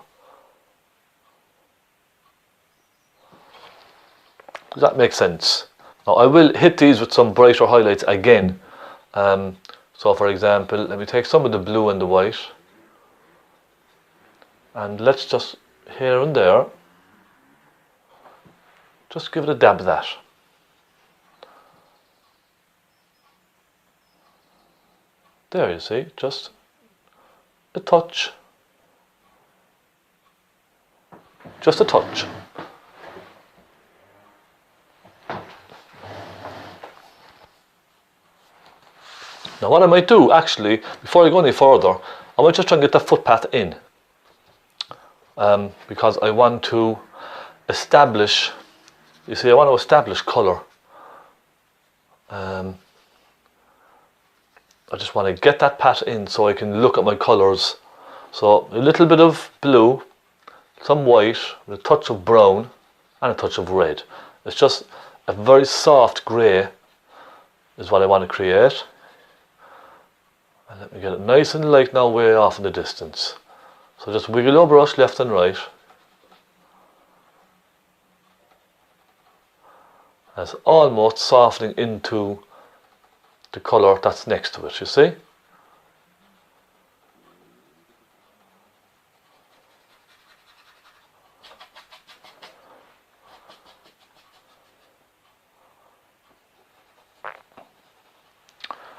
Does that make sense? Now I will hit these with some brighter highlights again. So for example, let me take some of the blue and the white. And let's just, here and there, just give it a dab of that. There you see, just a touch. Just a touch. Now what I might do actually, before I go any further, I might just try and get the footpath in. Because I want to establish, you see, I want to establish colour. I just want to get that pat in so I can look at my colours. So a little bit of blue, some white, with a touch of brown and a touch of red. It's just a very soft grey is what I want to create. And let me get it nice and light now, way off in the distance. So just wiggle your brush left and right. And it's almost softening into the colour that's next to it, you see?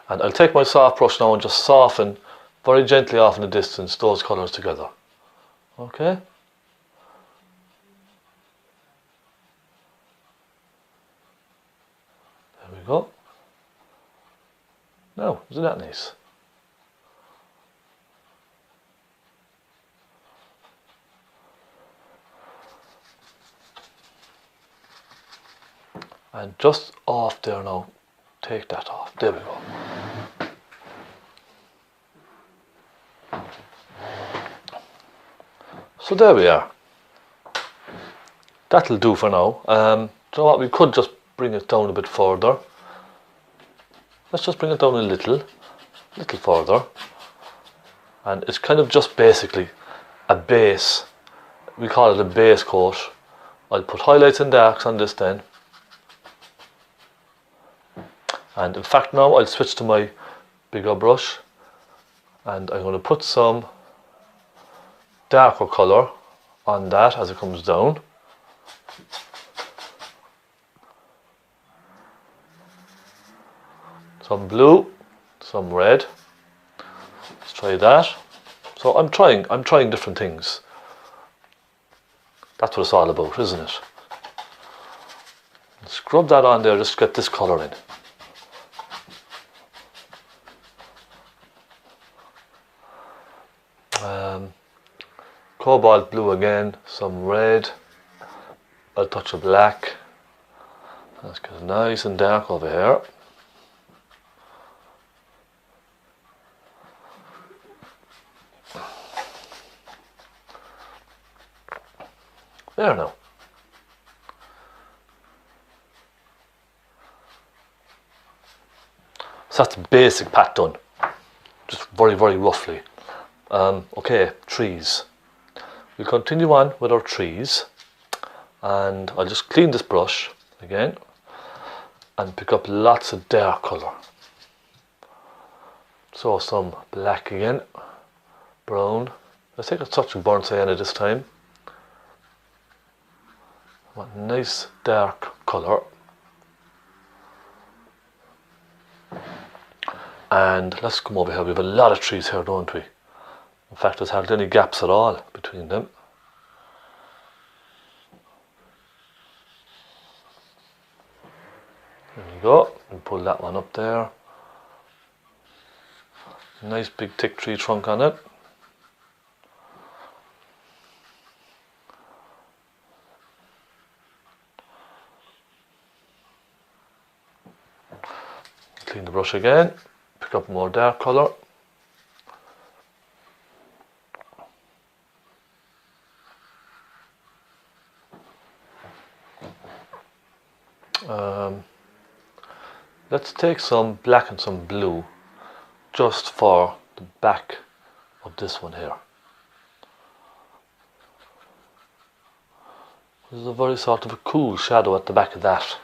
And I'll take my soft brush now and just soften very gently off in the distance those colours together. Okay? There we go. Now, isn't that nice? And just off there now, take that off. There we go. So there we are. That'll do for now. Do you know what? We could just bring it down a bit further. Let's just bring it down a little further. And it's kind of just basically a base. We call it a base coat. I'll put highlights and darks on this then. And in fact now I'll switch to my bigger brush. And I'm going to put some darker colour on that as it comes down. Some blue, some red. Let's try that. So I'm trying different things. That's what it's all about, isn't it? Scrub that on there just to get this colour in. Cobalt blue again, some red, a touch of black. Let's get it nice and dark over here. There now. So that's the basic pat done, just very, very roughly. Okay, trees. We'll continue on with our trees, and I'll just clean this brush again and pick up lots of dark colour. So some black again, brown. Let's take a touch of burnt sienna this time. What nice dark colour. And let's come over here. We have a lot of trees here, don't we? In fact, there's hardly any gaps at all between them. There we go. We'll pull that one up there. Nice big thick tree trunk on it. Clean the brush again. Pick up more dark colour. Let's take some black and some blue just for the back of this one here. There's a very sort of a cool shadow at the back of that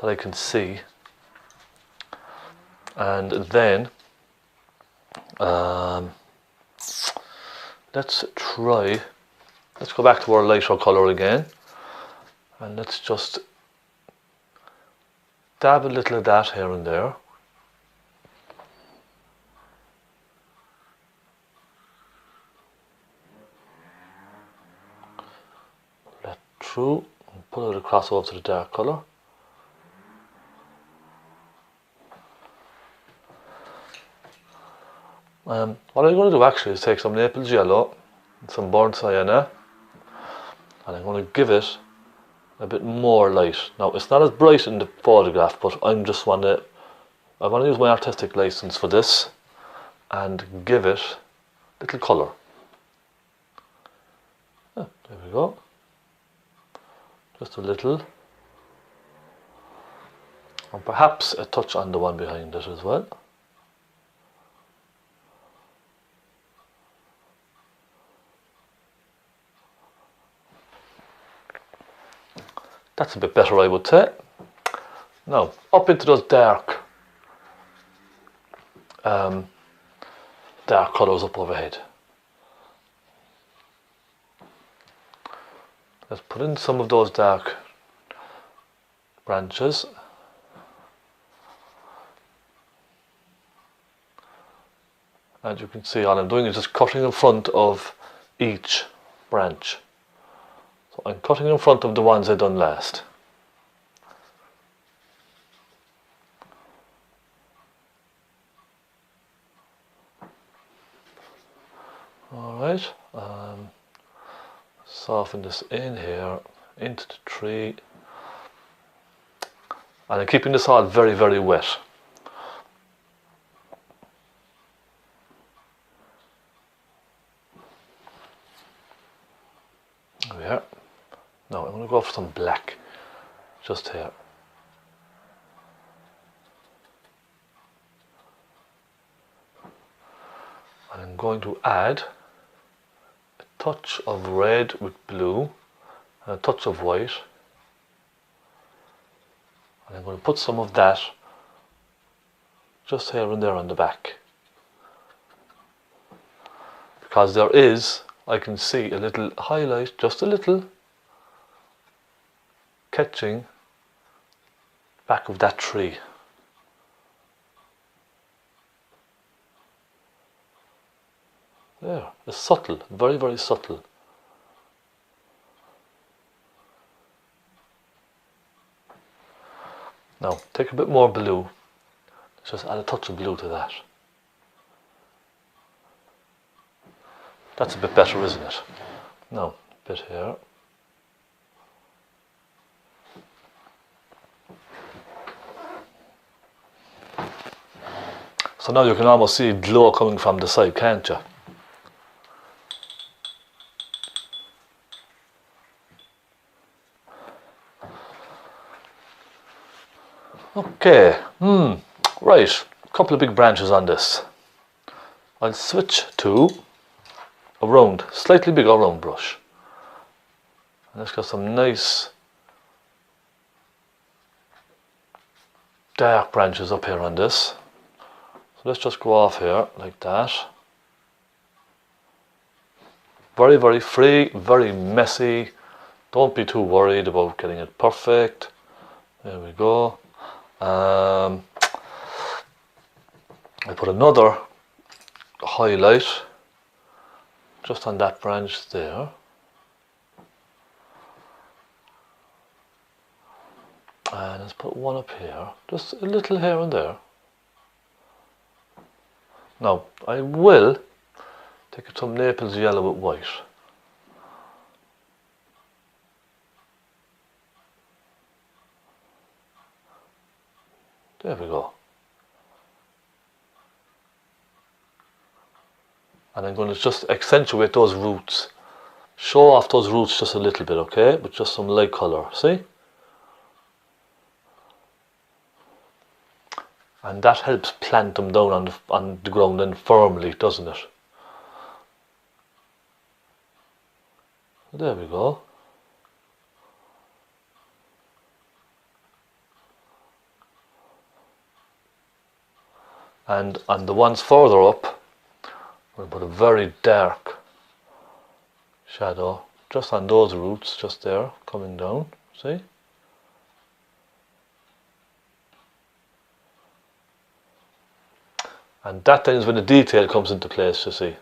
I can see. And then let's go back to our lighter colour again, and let's just dab a little of that here and there. Let through and pull it across over to the dark colour. What I'm going to do actually is take some naples yellow and some burnt sienna, and I'm going to give it a bit more light. Now it's not as bright in the photograph, but I want to use my artistic license for this and give it a little colour. There we go. Just a little. And perhaps a touch on the one behind it as well. That's a bit better, I would say. Now, up into those dark colours up overhead. Let's put in some of those dark branches. As you can see, all I'm doing is just cutting in front of each branch. So I'm cutting in front of the ones I've done last. Alright, soften this in here, into the tree. And I'm keeping this all very, very wet. There we are. Now I'm going to go for some black just here. And I'm going to add a touch of red with blue and a touch of white. And I'm going to put some of that just here and there on the back. Because there is I can see a little highlight, just a little, catching back of that tree. There, it's subtle, very, very subtle. Now, take a bit more blue. Let's just add a touch of blue to that. That's a bit better, isn't it? Now, a bit here. So now you can almost see glow coming from the side, can't you? Okay, right, a couple of big branches on this. I'll switch to a round, slightly bigger round brush. And let's get some nice dark branches up here on this. So let's just go off here like that. Very, very free, very messy. Don't be too worried about getting it perfect. There we go. I put another highlight just on that branch there. And let's put one up here, just a little here and there. Now, I will take some Naples yellow with white. There we go. And I'm going to just accentuate those roots. Show off those roots just a little bit, okay? With just some light colour, see? And that helps plant them down on the ground then firmly, doesn't it? There we go. And on the ones further up, we'll put a very dark shadow just on those roots, just there, coming down, see? And that then is when the detail comes into place, you see.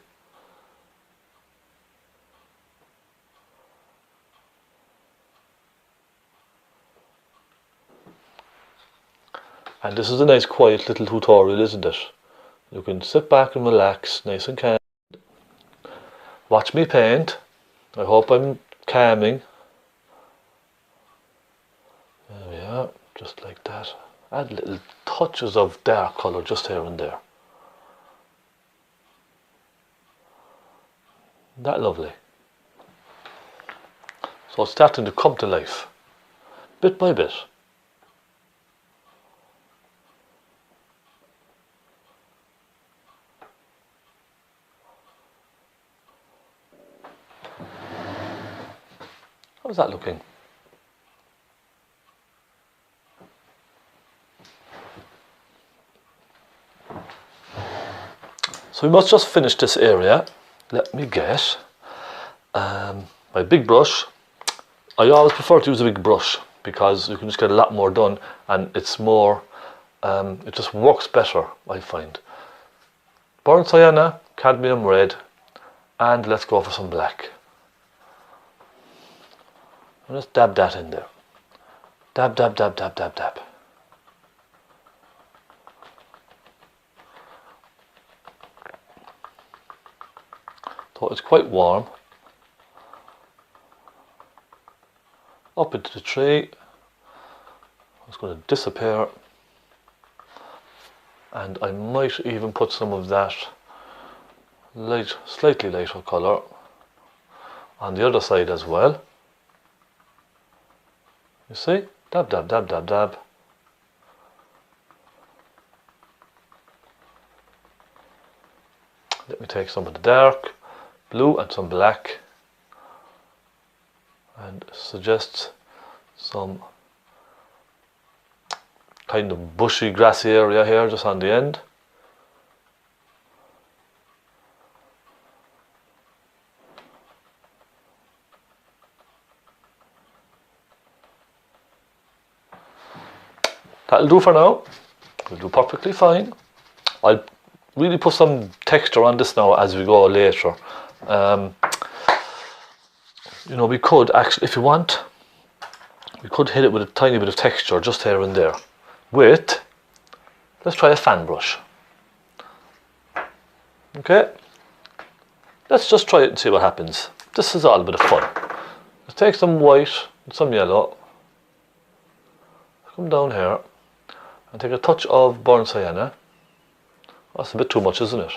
And this is a nice quiet little tutorial, isn't it? You can sit back and relax, nice and calm. Watch me paint. I hope I'm calming. There we are, just like that. Add little touches of dark colour just here and there. That lovely. So it's starting to come to life, bit by bit. How's that looking? So we must just finish this area. Let me get my big brush. I always prefer to use a big brush because you can just get a lot more done, and it's more, it just works better, I find. Burnt sienna, cadmium red, and let's go for some black. And just dab that in there. Dab, dab, dab, dab, dab, dab. So it's quite warm. Up into the tree. It's going to disappear. And I might even put some of that light, slightly lighter colour on the other side as well. You see? Dab, dab, dab, dab, dab. Let me take some of the dark blue and some black and suggest some kind of bushy, grassy area here just on the end. That'll do for now. It'll do perfectly fine. I'll really put some texture on this now as we go later. You know, we could actually, if you want, we could hit it with a tiny bit of texture just here and there. With, let's try a fan brush. Okay, let's just try it and see what happens. This is all a bit of fun. Let's take some white and some yellow. Come down here and take a touch of burnt sienna. That's a bit too much, isn't it?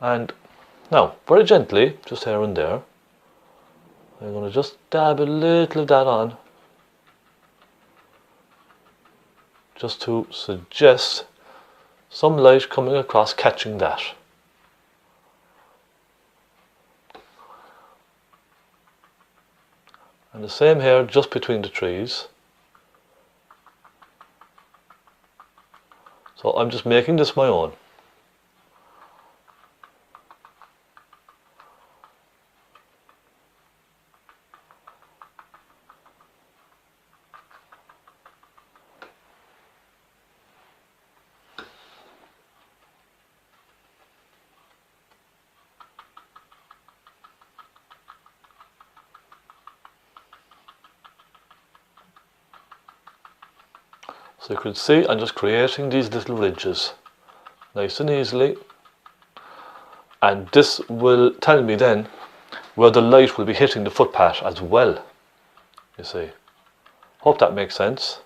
And now, very gently, just here and there, I'm going to just dab a little of that on, just to suggest some light coming across, catching that. And the same here, just between the trees. So I'm just making this my own. So you can see I'm just creating these little ridges nice and easily, and this will tell me then where the light will be hitting the footpath as well, you see. Hope that makes sense.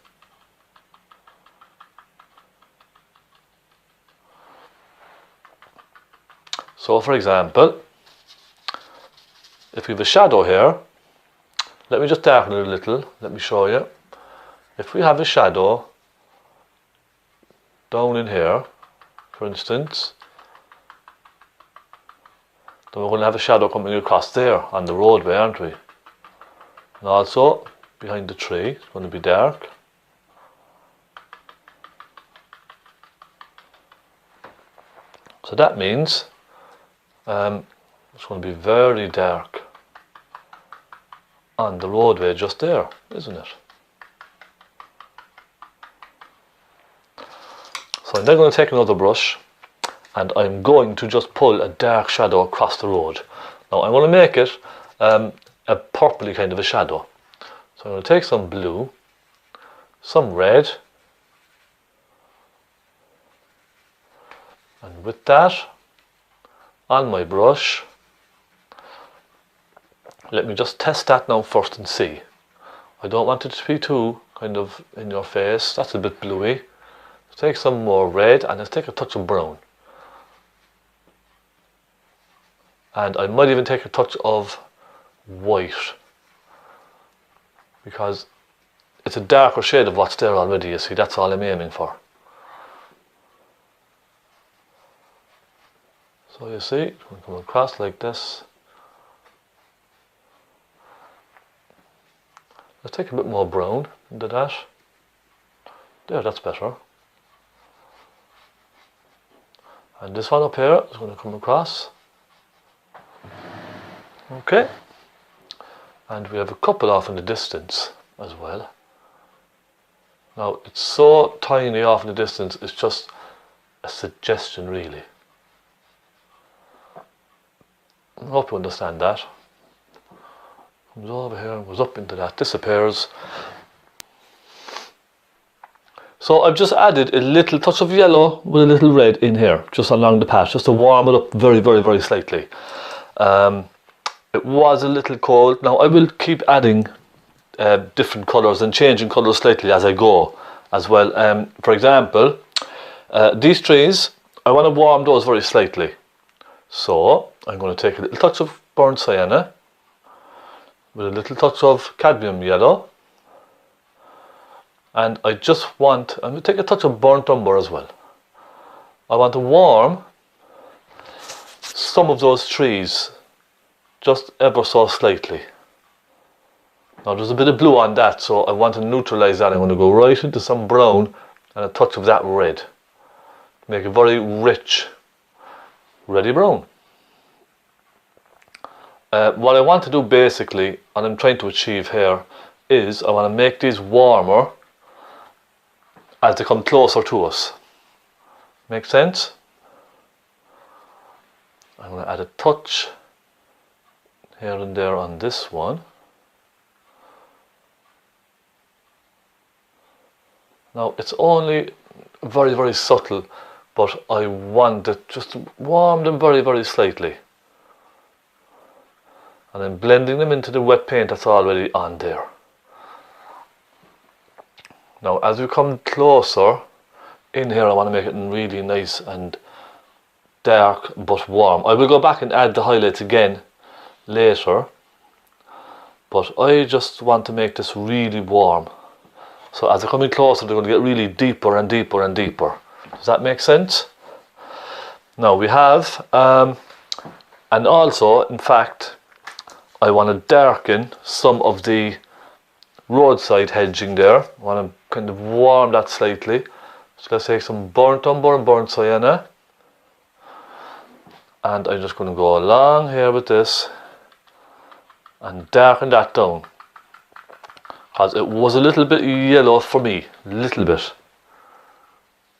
So for example, if we have a shadow here, let me just darken it a little, let me show you. If we have a shadow down in here, for instance, then we're going to have a shadow coming across there on the roadway, aren't we? And also behind the tree, it's going to be dark. So that means it's going to be very dark on the roadway just there, isn't it? So I'm then going to take another brush and I'm going to just pull a dark shadow across the road. Now I'm going to make it a purpley kind of a shadow. So I'm going to take some blue, some red, and with that on my brush, let me just test that now first and see. I don't want it to be too kind of in your face, that's a bit bluey. Take some more red and let's take a touch of brown. And I might even take a touch of white, because it's a darker shade of what's there already, you see, that's all I'm aiming for. So you see, it's going to come across like this. Let's take a bit more brown into that. There, that's better. And this one up here is going to come across. Okay. And we have a couple off in the distance as well. Now it's so tiny off in the distance, it's just a suggestion really. I hope you understand that. Comes over here and goes up into that, disappears. So I've just added a little touch of yellow with a little red in here, just along the path, just to warm it up very, very, very slightly. It was a little cold. Now I will keep adding different colours and changing colours slightly as I go as well. For example, these trees, I want to warm those very slightly. So I'm going to take a little touch of burnt sienna with a little touch of cadmium yellow. And I just want, I'm going to take a touch of burnt umber as well. I want to warm some of those trees just ever so slightly. Now there's a bit of blue on that, so I want to neutralize that. I'm going to go right into some brown and a touch of that red. Make a very rich, reddy brown. What I want to do basically, and I'm trying to achieve here, is I want to make these warmer as they come closer to us. Make sense? I'm going to add a touch here and there on this one. Now it's only very, very subtle, but I want it just to warm them very, very slightly. And then blending them into the wet paint that's already on there. Now as we come closer in here, I want to make it really nice and dark but warm. I will go back and add the highlights again later, but I just want to make this really warm. So as they're coming closer, they're going to get really deeper and deeper and deeper. Does that make sense? Now we have, and also, in fact, I want to darken some of the roadside hedging there. I want to kind of warm that slightly. So let's take some burnt umber and burnt sienna. And I'm just going to go along here with this and darken that down. Because it was a little bit yellow for me, a little bit.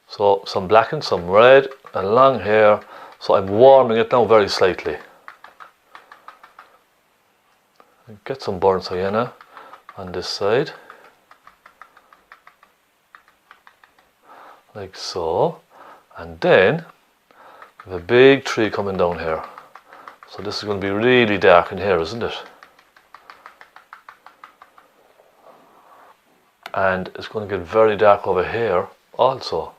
So some black and some red along here. So I'm warming it now very slightly. Get some burnt sienna on this side. Like so. And then we have a big tree coming down here. So this is going to be really dark in here, isn't it? And it's going to get very dark over here also.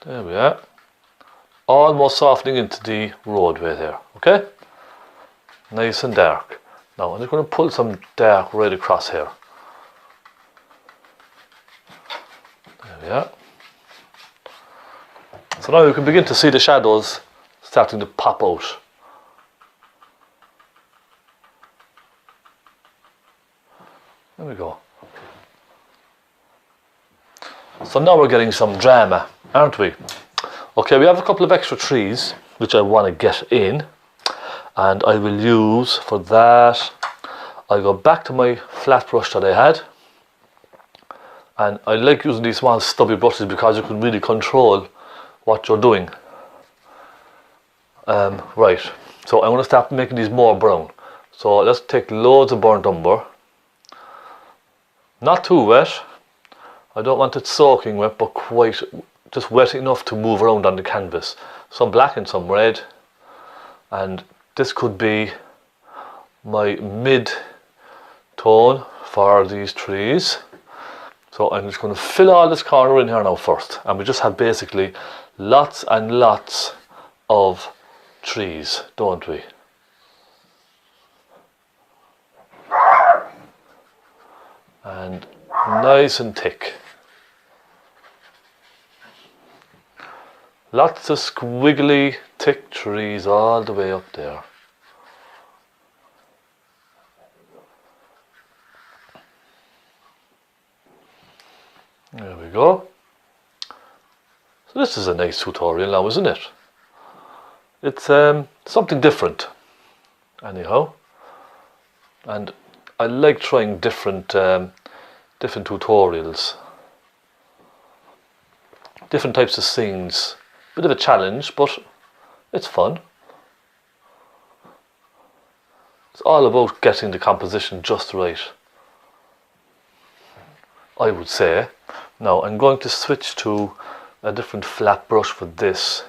There we are. Almost softening into the roadway there, okay? Nice and dark. Now I'm just going to pull some dark right across here. There we are. So now you can begin to see the shadows starting to pop out. There we go. So now we're getting some drama, aren't we? Okay, we have a couple of extra trees which I want to get in, and I will use for that. I'll go back to my flat brush that I had, and I like using these small stubby brushes because you can really control what you're doing. Right, so I want to start making these more brown. So let's take loads of burnt umber. Not too wet. I don't want it soaking wet, but quite just wet enough to move around on the canvas. Some black and some red. And this could be my mid tone for these trees. So I'm just going to fill all this corner in here now first. And we just have basically lots and lots of trees, don't we? And nice and thick. Lots of squiggly thick trees all the way up there. There we go. So this is a nice tutorial now, isn't it? It's something different anyhow, and I like trying different tutorials, different types of scenes. Bit of a challenge, but it's fun. It's all about getting the composition just right, I would say. Now I'm going to switch to a different flat brush for this.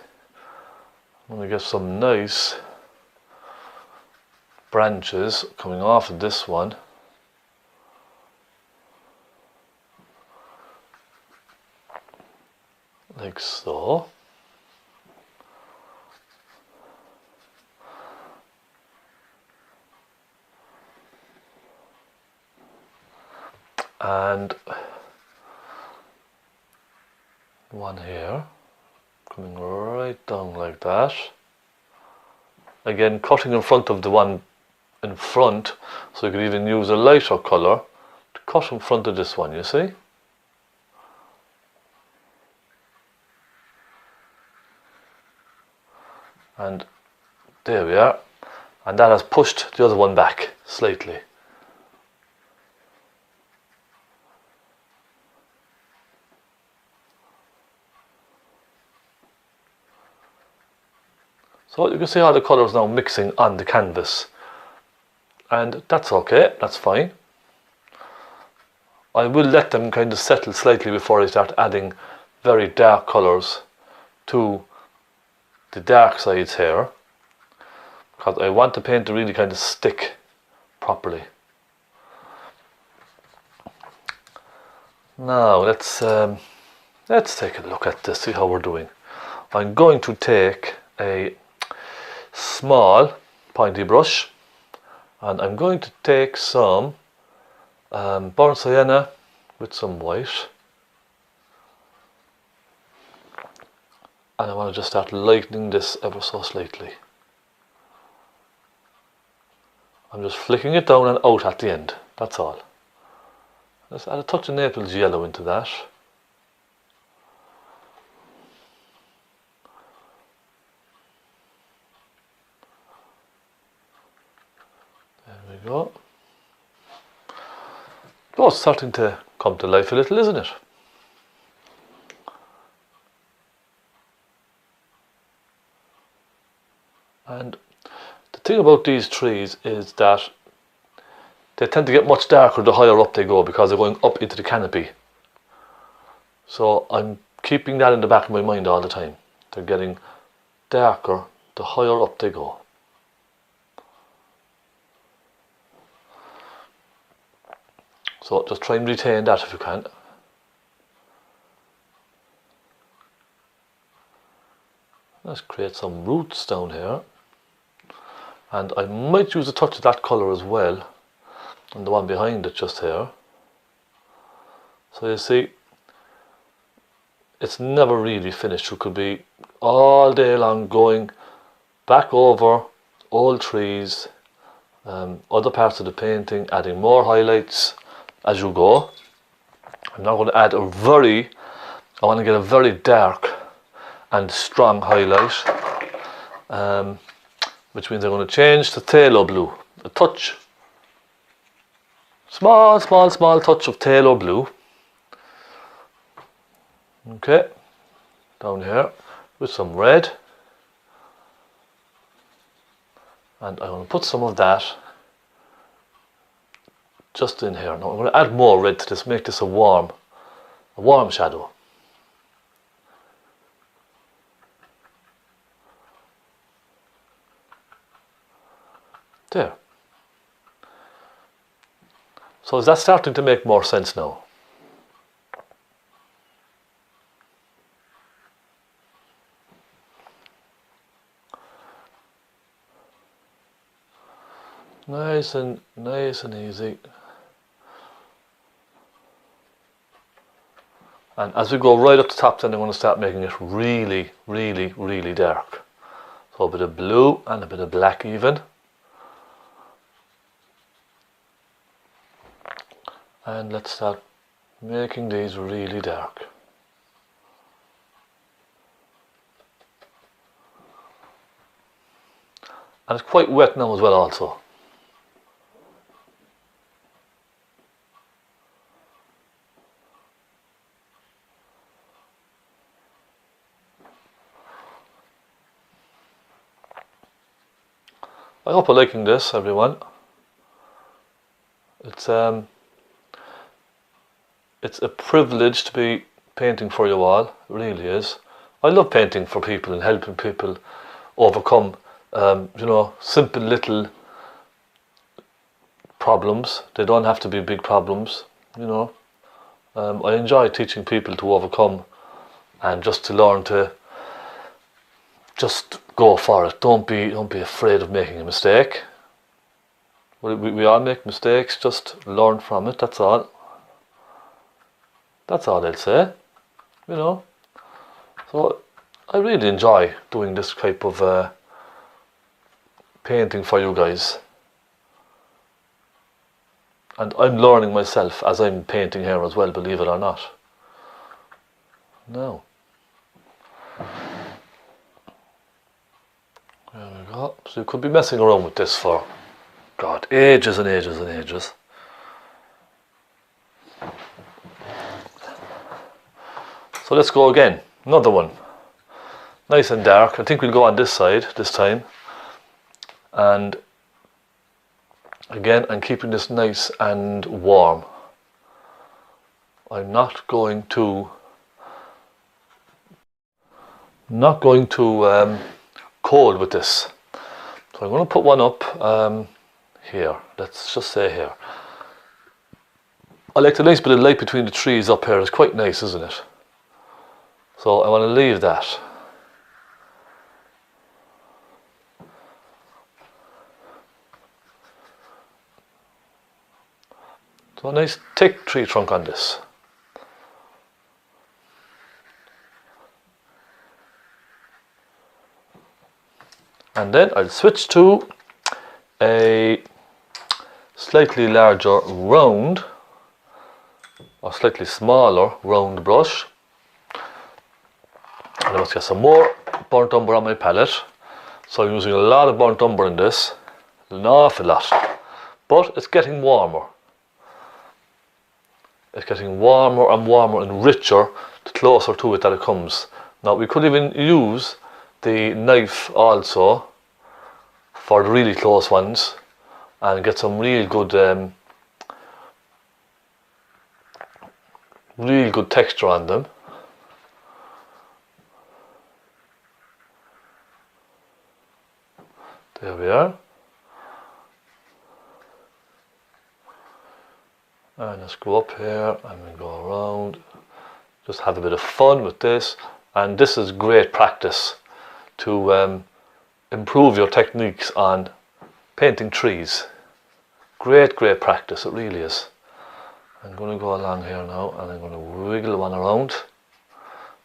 I'm going to get some nice branches coming off of this one. Like so. And one here, coming right down like that. Again, cutting in front of the one in front, so you could even use a lighter colour to cut in front of this one, you see? and there we are, and that has pushed the other one back slightly. So you can see how the colours now mixing on the canvas, and that's okay, that's fine. I will let them kind of settle slightly before I start adding very dark colours to the dark sides here, because I want the paint to really kind of stick properly. Now let's take a look at this, see how we're doing. I'm going to take a small pointy brush, and I'm going to take some burnt sienna with some white, and I want to just start lightening this ever so slightly. I'm just flicking it down and out at the end, that's all. Let's add a touch of Naples yellow into that. There we go. Oh, it's starting to come to life a little, isn't it? And the thing about these trees is that they tend to get much darker the higher up they go, because they're going up into the canopy. So I'm keeping that in the back of my mind all the time. They're getting darker the higher up they go. So just try and retain that if you can. Let's create some roots down here. And I might use a touch of that colour as well, and the one behind it just here. So you see, it's never really finished. You could be all day long going back over old trees, other parts of the painting, adding more highlights as you go. I'm now going to add I want to get a very dark and strong highlight, which means I'm going to change to phaylo blue, a touch, small touch of phaylo blue. Okay, down here with some red, and I'm going to put some of that just in here. Now I'm going to add more red to this, make this a warm shadow. There. So is that starting to make more sense now? Nice and easy. And as we go right up the top, then I'm going to start making it really dark. So a bit of blue and a bit of black even. And let's start making these really dark. And it's quite wet now as well also. I hope you're liking this, everyone. It's a privilege to be painting for you all, it really is. I love painting for people and helping people overcome, simple little problems. They don't have to be big problems, I enjoy teaching people to overcome and just to learn to just go for it. Don't be afraid of making a mistake. We all make mistakes, just learn from it, that's all. That's all I'll say, So I really enjoy doing this type of painting for you guys. And I'm learning myself as I'm painting here as well, believe it or not. Now. Oh, so you could be messing around with this for, God, ages and ages and ages. So let's go again, another one. Nice and dark. I think we'll go on this side this time. And again, I'm keeping this nice and warm. I'm not going to cold with this. So I'm going to put one up here. Let's just say here. I like the nice bit of light between the trees up here. It's quite nice, isn't it? So I want to leave that. So a nice thick tree trunk on this. And then I'll switch to a slightly larger round or slightly smaller round brush. And I must get some more burnt umber on my palette. So I'm using a lot of burnt umber in this, an awful lot. But it's getting warmer. It's getting warmer and warmer and richer the closer to it that it comes. Now we could even use the knife also for the really close ones and get some real good texture on them. There we are. And let's go up here and we go around. Just have a bit of fun with this. And this is great practice to improve your techniques on painting trees. Great practice, it really is. I'm going to go along here now and I'm going to wiggle one around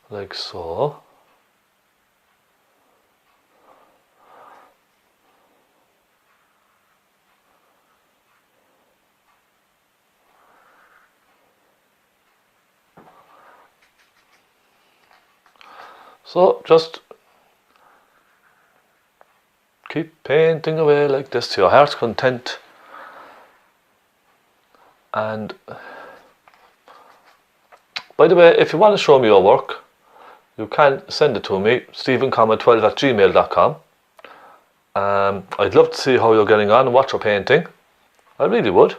like so. So just keep painting away like this to your heart's content. And by the way, if you want to show me your work, you can send it to me, stephen12@gmail.com. I'd love to see how you're getting on and what you're painting. I really would.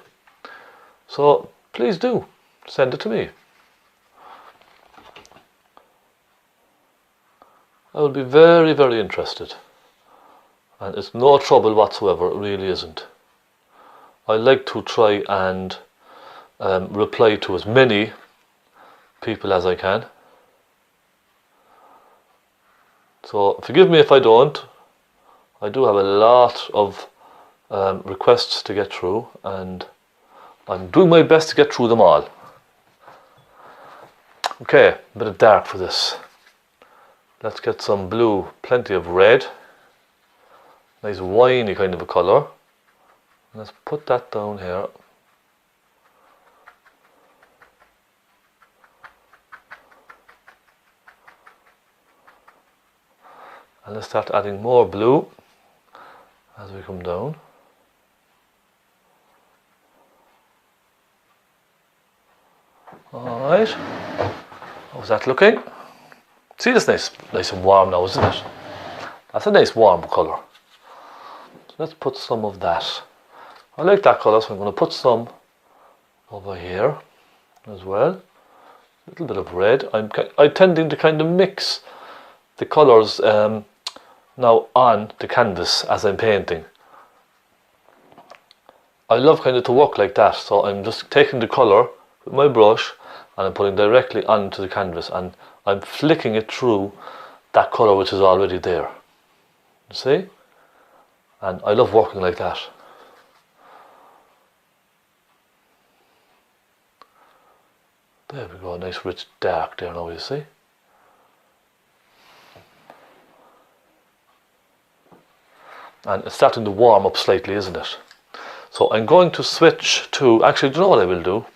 So please do send it to me. I will be very interested. And it's no trouble whatsoever, it really isn't. I like to try and reply to as many people as I can. So forgive me if I don't. I do have a lot of requests to get through and I'm doing my best to get through them all. Okay, a bit of dark for this. Let's get some blue, plenty of red. Nice winey kind of a colour. Let's put that down here. And let's start adding more blue as we come down. Alright, how's that looking? See, this nice and warm now, isn't it? That's a nice warm colour. So let's put some of that. I like that colour, so I'm going to put some over here as well. A little bit of red. I'm tending to kind of mix the colours now on the canvas as I'm painting. I love kind of to work like that, so I'm just taking the colour with my brush and I'm putting directly onto the canvas and I'm flicking it through that colour which is already there. You see? And I love working like that. There we go, a nice rich dark there now, you see? And it's starting to warm up slightly, isn't it? So I'm going to switch to, actually, do you know what I will do?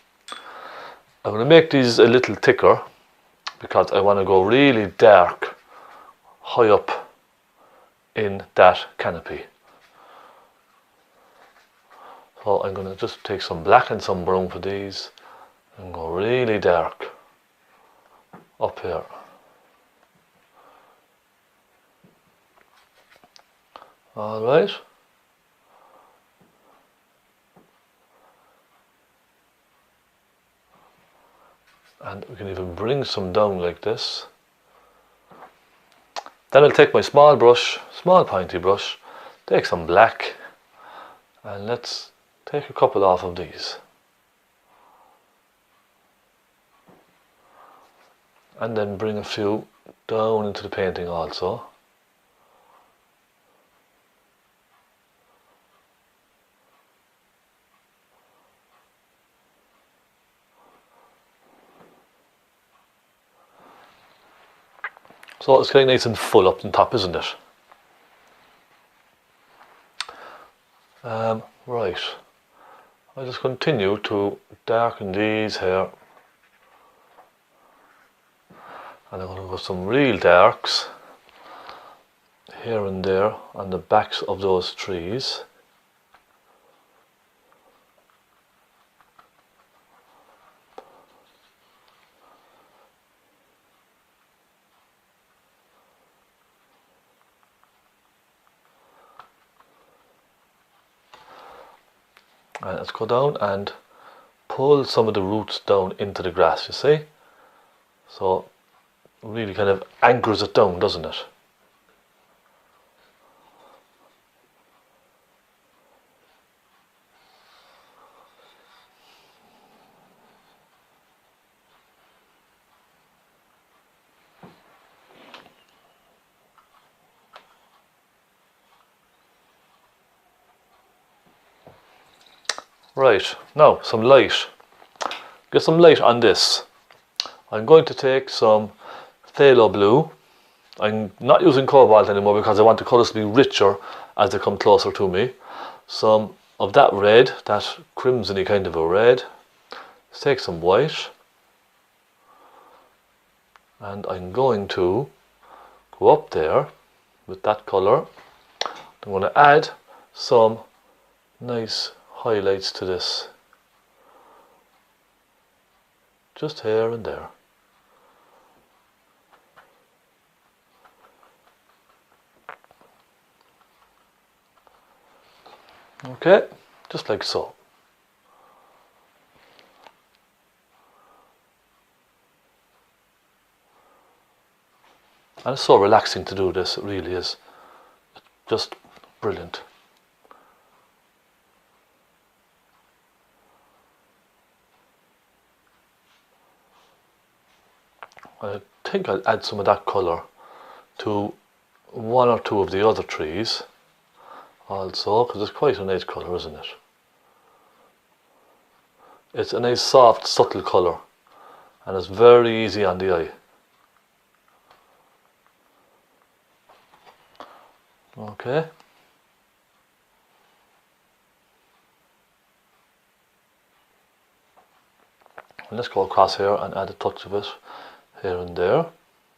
I'm going to make these a little thicker because I want to go really dark high up in that canopy. So I'm going to just take some black and some brown for these and go really dark up here. Alright. And we can even bring some down like this. Then I'll take my small brush, small pointy brush, take some black, and let's take a couple off of these. And then bring a few down into the painting also. So it's getting nice and full up on top, isn't it? Right, I'll just continue to darken these here. And I'm going to go some real darks here and there on the backs of those trees. And let's go down and pull some of the roots down into the grass, you see? So really kind of anchors it down, doesn't it? Right, now some light. Get some light on this. I'm going to take some phaylo blue. I'm not using cobalt anymore because I want the colours to be richer as they come closer to me. Some of that red, that crimsony kind of a red. Let's take some white. And I'm going to go up there with that colour. I'm going to add some nice highlights to this, just here and there. Okay, just like so. And it's so relaxing to do this, it really is. Just brilliant. I think I'll add some of that colour to one or two of the other trees also, because it's quite a nice colour, isn't it? It's a nice soft, subtle colour, and it's very easy on the eye. Okay. And let's go across here and add a touch of it here and there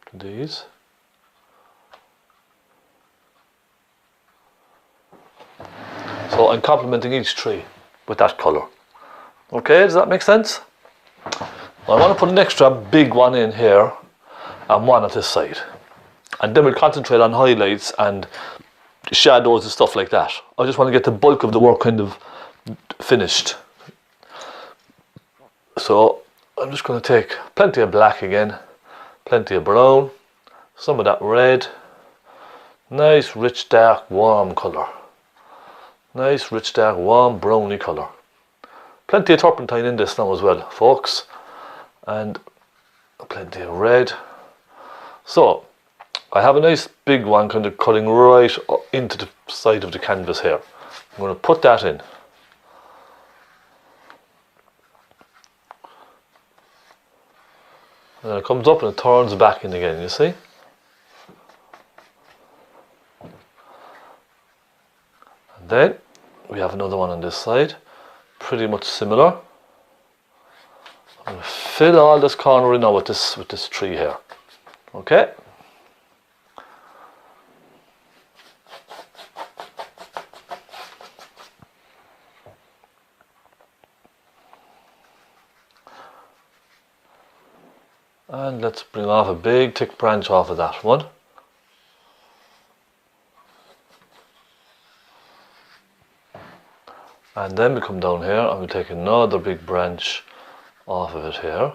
to these. So I'm complementing each tree with that colour. Okay, does that make sense? I want to put an extra big one in here and one at this side. And then we'll concentrate on highlights and shadows and stuff like that. I just want to get the bulk of the work kind of finished. So I'm just going to take plenty of black again, plenty of brown, some of that red, nice rich dark warm colour, nice rich dark warm browny colour. Plenty of turpentine in this now as well, folks, and plenty of red. So I have a nice big one kind of cutting right into the side of the canvas here. I'm going to put that in. And then it comes up and it turns back in again, you see? And then we have another one on this side, pretty much similar. I'm going to fill all this corner in now with this tree here. Okay? And let's bring off a big thick branch off of that one. And then we come down here and we take another big branch off of it here.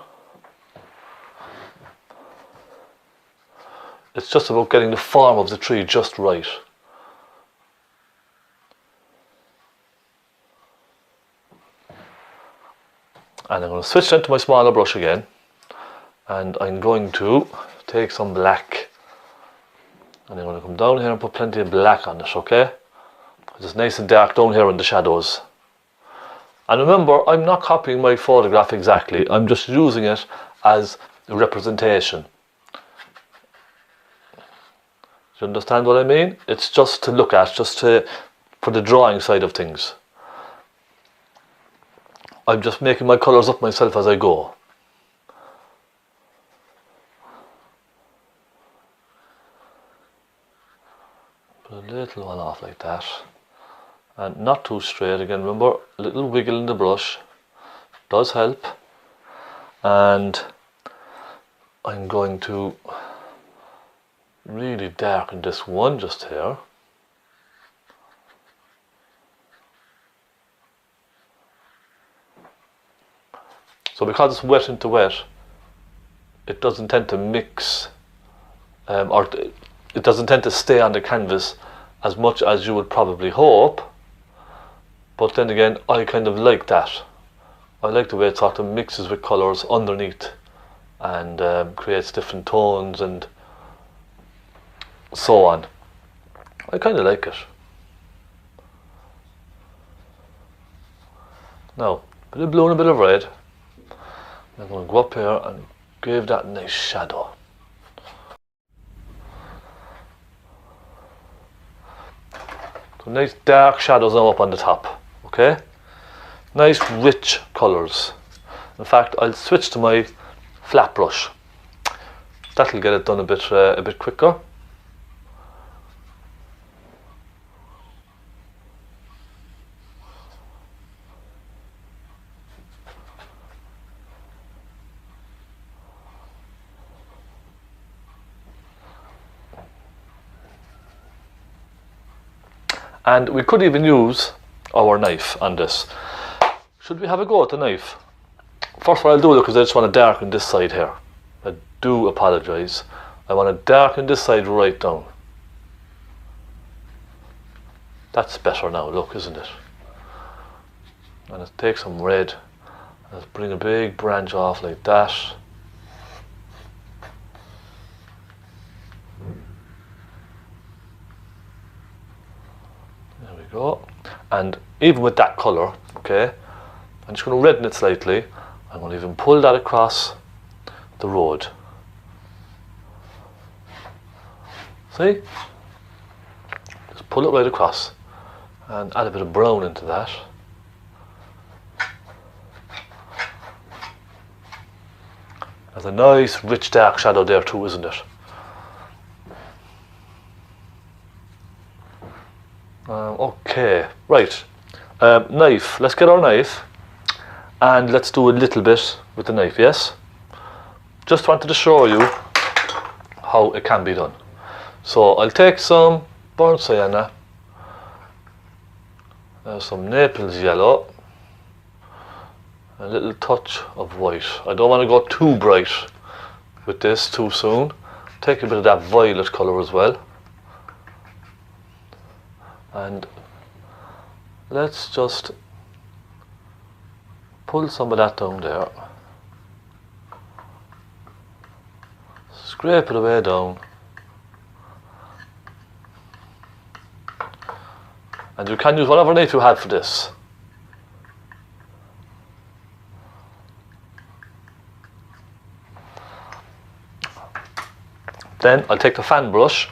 It's just about getting the form of the tree just right. And I'm going to switch into my smaller brush again, and I'm going to take some black, and I'm going to come down here and put plenty of black on it, okay? It's nice and dark down here in the shadows. And remember, I'm not copying my photograph exactly, I'm just using it as a representation. Do you understand what I mean? It's just to look at, for the drawing side of things. I'm just making my colours up myself as I go. Put a little one off like that. And not too straight again, remember, a little wiggle in the brush does help. And I'm going to really darken this one just here. So because it's wet into wet, it doesn't tend to mix, or it doesn't tend to stay on the canvas as much as you would probably hope. But then again, I kind of like that. I like the way it sort of mixes with colours underneath and creates different tones and so on. I kind of like it. Now, a bit of blue and a bit of red. I'm going to go up here and give that nice shadow. So nice dark shadows now up on the top, okay? Nice rich colours. In fact, I'll switch to my flat brush. That'll get it done a bit quicker. And we could even use our knife on this. Should we have a go at the knife? First what I'll do, because I just want to darken this side here. I do apologise. I want to darken this side right down. That's better now, look, isn't it? And let's take some red. Let's bring a big branch off like that. Go. And even with that colour, okay, I'm just going to redden it slightly. I'm going to even pull that across the road. See? Just pull it right across and add a bit of brown into that. There's a nice rich dark shadow there too, isn't it? Okay, right, knife, let's get our knife and let's do a little bit with the knife, yes? Just wanted to show you how it can be done. So I'll take some burnt sienna, some Naples yellow, a little touch of white. I don't want to go too bright with this too soon. Take a bit of that violet colour as well. And let's just pull some of that down there. Scrape it away down. And you can use whatever knife you have for this. Then I'll take the fan brush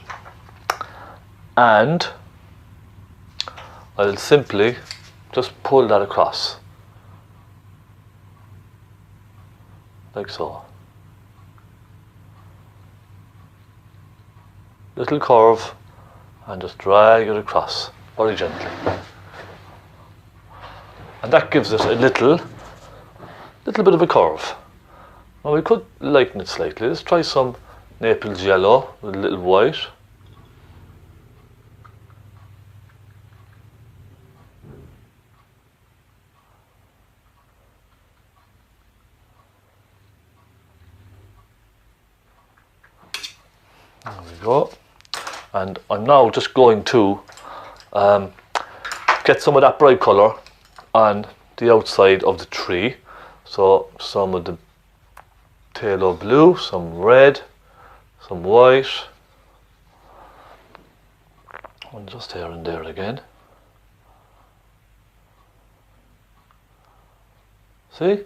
and I'll simply just pull that across, like so. Little curve, and just drag it across very gently. And that gives it a little bit of a curve. Well, we could lighten it slightly. Let's try some Naples yellow with a little white. There we go. And I'm now just going to get some of that bright colour on the outside of the tree. So some of the phaylo blue, some red, some white, and just here and there again. See?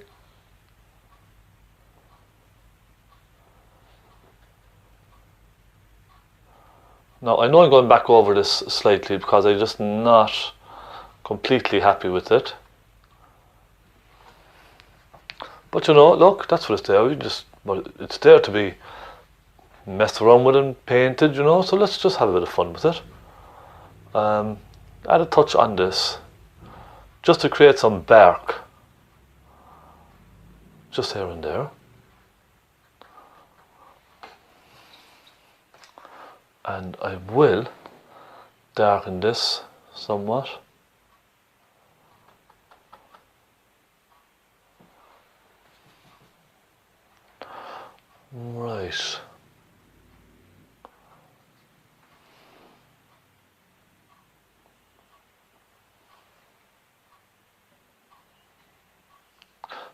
Now I know I'm going back over this slightly because I'm just not completely happy with it. But you know, look, that's what it's there. Well, it's there to be messed around with and painted, you know. So let's just have a bit of fun with it. Add a touch on this, just to create some bark, just here and there. And I will darken this somewhat. Right.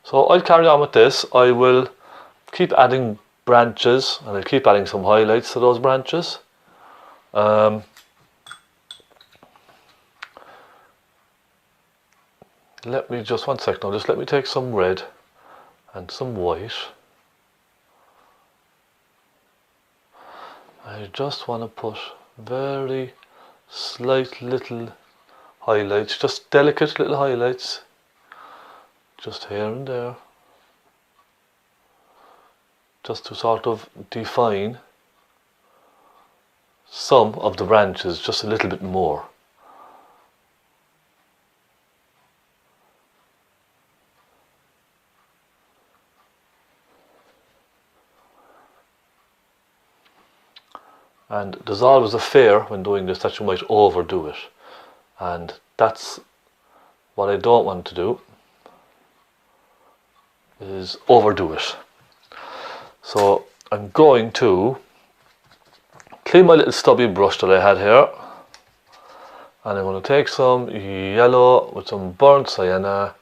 So I'll carry on with this. I will keep adding branches and I'll keep adding some highlights to those branches. Let me just 1 second now, just let me take some red and some white. I just want to put very slight little highlights, just delicate little highlights, just here and there, just to sort of define some of the branches just a little bit more. And there's always a fear when doing this that you might overdo it, and that's what I don't want to do, is overdo it. So I'm going to clean my little stubby brush that I had here, and I'm going to take some yellow with some burnt sienna,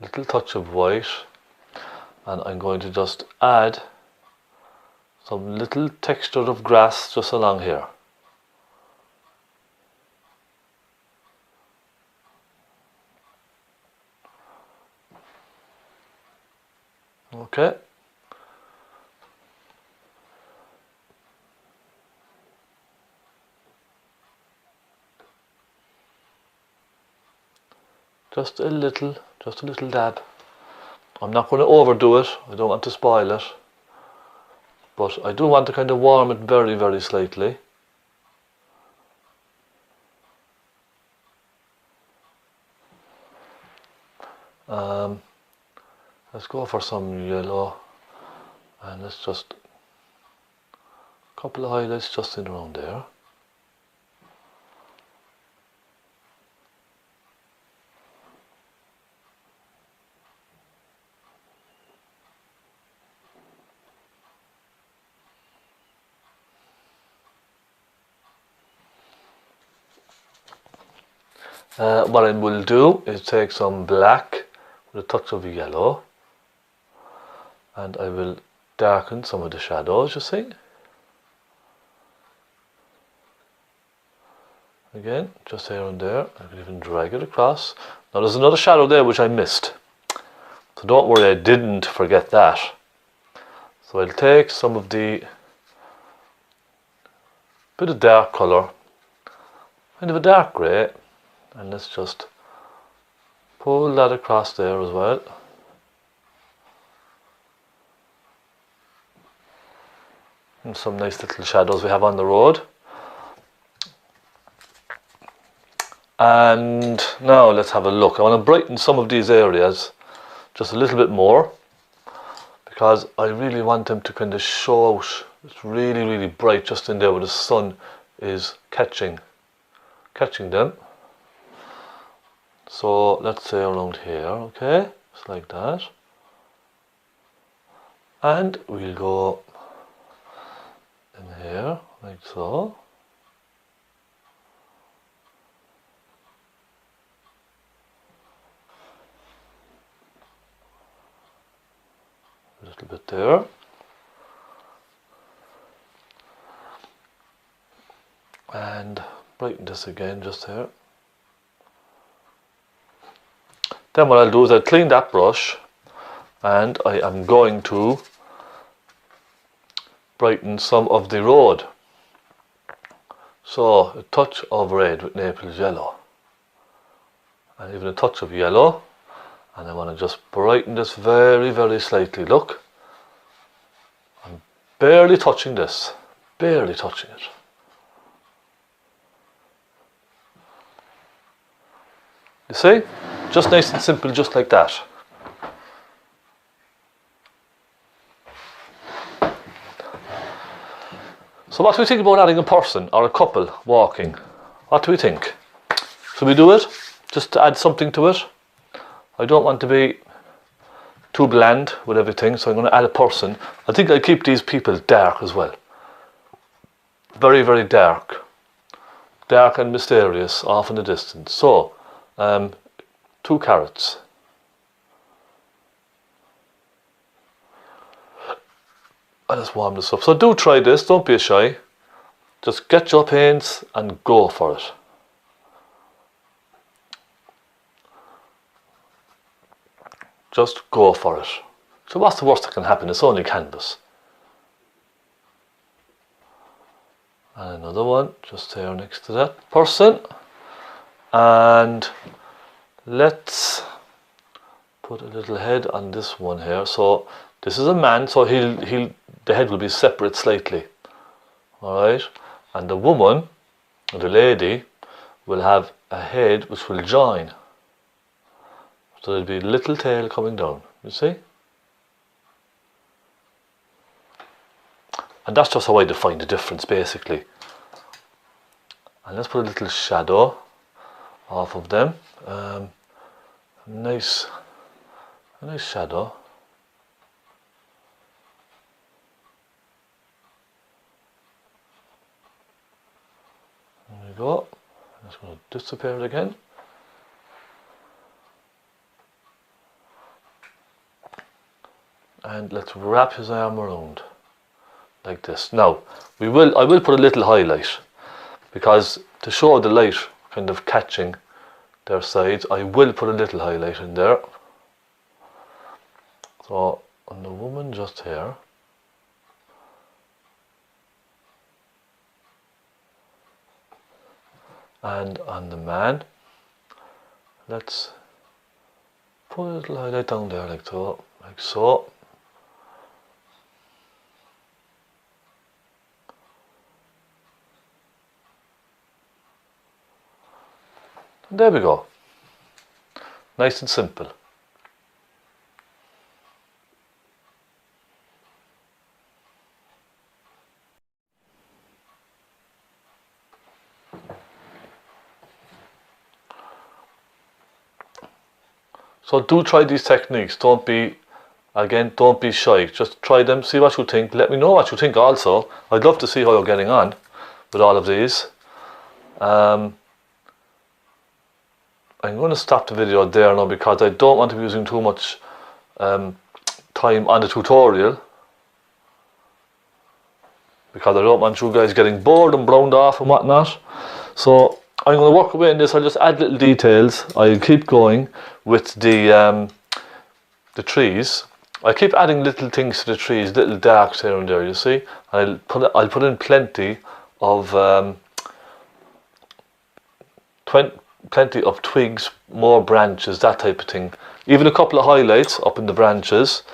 little touch of white, and I'm going to just add some little texture of grass just along here. Okay. Just a little dab. I'm not going to overdo it. I don't want to spoil it. But I do want to kind of warm it very, very slightly. Let's go for some yellow, and let's just a couple of highlights just in around there. What I will do is take some black with a touch of yellow, and I will darken some of the shadows, you see. Again, just here and there. I can even drag it across. Now there's another shadow there which I missed, so don't worry, I didn't forget that. So I'll take some of the bit of dark colour, kind of a dark grey, and let's just pull that across there as well. And some nice little shadows we have on the road. And now let's have a look. I want to brighten some of these areas just a little bit more, because I really want them to kind of show out. It's really, really bright just in there where the sun is catching them. So let's say around here, okay, just like that. And we'll go in here, like so. A little bit there. And brighten this again just here. Then what I'll do is I'll clean that brush, and I am going to brighten some of the road. So a touch of red with Naples yellow, and even a touch of yellow, and I want to just brighten this very, very slightly. Look, I'm barely touching this, barely touching it. You see? Just nice and simple, just like that. So what do we think about adding a person or a couple walking? What do we think? Should we do it? Just to add something to it? I don't want to be too bland with everything, so I'm going to add a person. I think I'll keep these people dark as well. Very, very dark. Dark and mysterious, off in the distance. So, 2 carrots. I'll just warm this up. So do try this, don't be shy. Just get your paints and go for it. Just go for it. So what's the worst that can happen? It's only canvas. And another one just there next to that person. And let's put a little head on this one here. So this is a man, so the head will be separate slightly. Alright? And the woman, or the lady, will have a head which will join. So there'll be a little tail coming down, you see? And that's just how I define the difference, basically. And let's put a little shadow off of them. A nice shadow. There we go. It's going to disappear again. And let's wrap his arm around like this. Now I will put a little highlight, because to show the light kind of catching their sides, I will put a little highlight in there. So on the woman just here, and on the man, let's put a little highlight down there like so, like so. There we go. Nice and simple. So do try these techniques. Don't be shy. Just try them, see what you think. Let me know what you think also. I'd love to see how you're getting on with all of these. I'm going to stop the video there now, because I don't want to be using too much time on the tutorial, because I don't want you guys getting bored and browned off and whatnot. So I'm going to work away in this. I'll just add little details. I'll keep going with the trees. I keep adding little things to the trees, little darks here and there, you see. I'll put in plenty of plenty of twigs, more branches, that type of thing. Even a couple of highlights up in the branches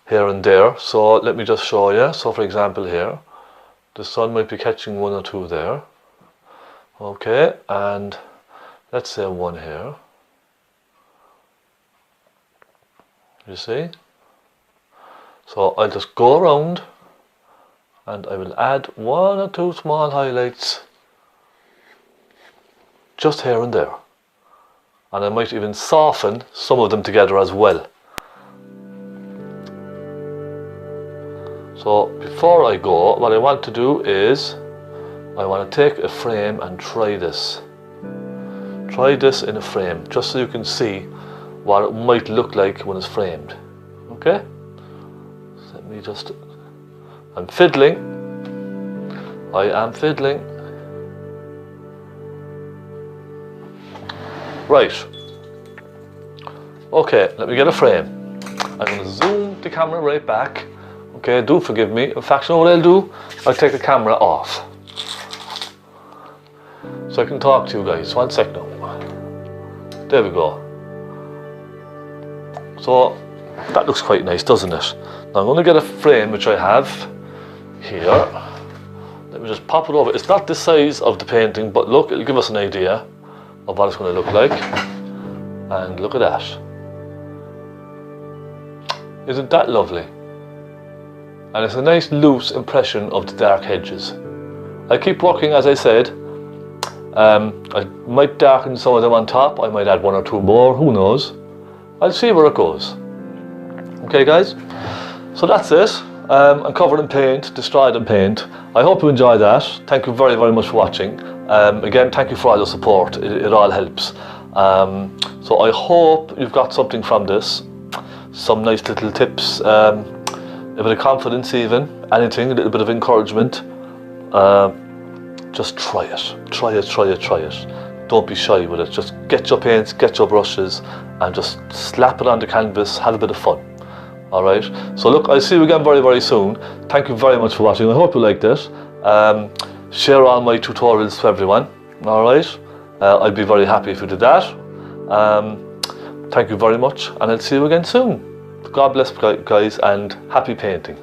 here and there. So let me just show you. So for example here, the sun might be catching 1 or 2 there. Okay, and let's say 1 here. You see? So I'll just go around and I will add 1 or 2 small highlights just here and there. And I might even soften some of them together as well. So before I go, what I want to do is I want to take a frame and try this. Try this in a frame, just so you can see what it might look like when it's framed. Okay? So let me just... I'm fiddling. I am fiddling. Right. Okay, let me get a frame. I'm going to zoom the camera right back. Okay, do forgive me. In fact, you know what I'll do? I'll take the camera off, so I can talk to you guys. 1 sec now. There we go. So that looks quite nice, doesn't it? Now I'm going to get a frame which I have here. Let me just pop it over. It's not the size of the painting, but look, it'll give us an idea of what it's going to look like. And look at that. Isn't that lovely? And it's a nice loose impression of the dark hedges. I keep working, as I said. I might darken some of them on top. I might add 1 or 2 more, who knows. I'll see where it goes. Okay guys, so that's it. I'm covered in paint, destroyed in paint. I hope you enjoyed that. Thank you very, very much for watching. Again, thank you for all your support. It all helps. So I hope you've got something from this. Some nice little tips, a bit of confidence even, anything, a little bit of encouragement. Just try it. Try it, try it, try it. Don't be shy with it. Just get your paints, get your brushes, and just slap it on the canvas, have a bit of fun. Alright, so look, I'll see you again very, very soon. Thank you very much for watching. I hope you liked it. Share all my tutorials to everyone. Alright, I'd be very happy if you did that. Thank you very much, and I'll see you again soon. God bless, guys, and happy painting.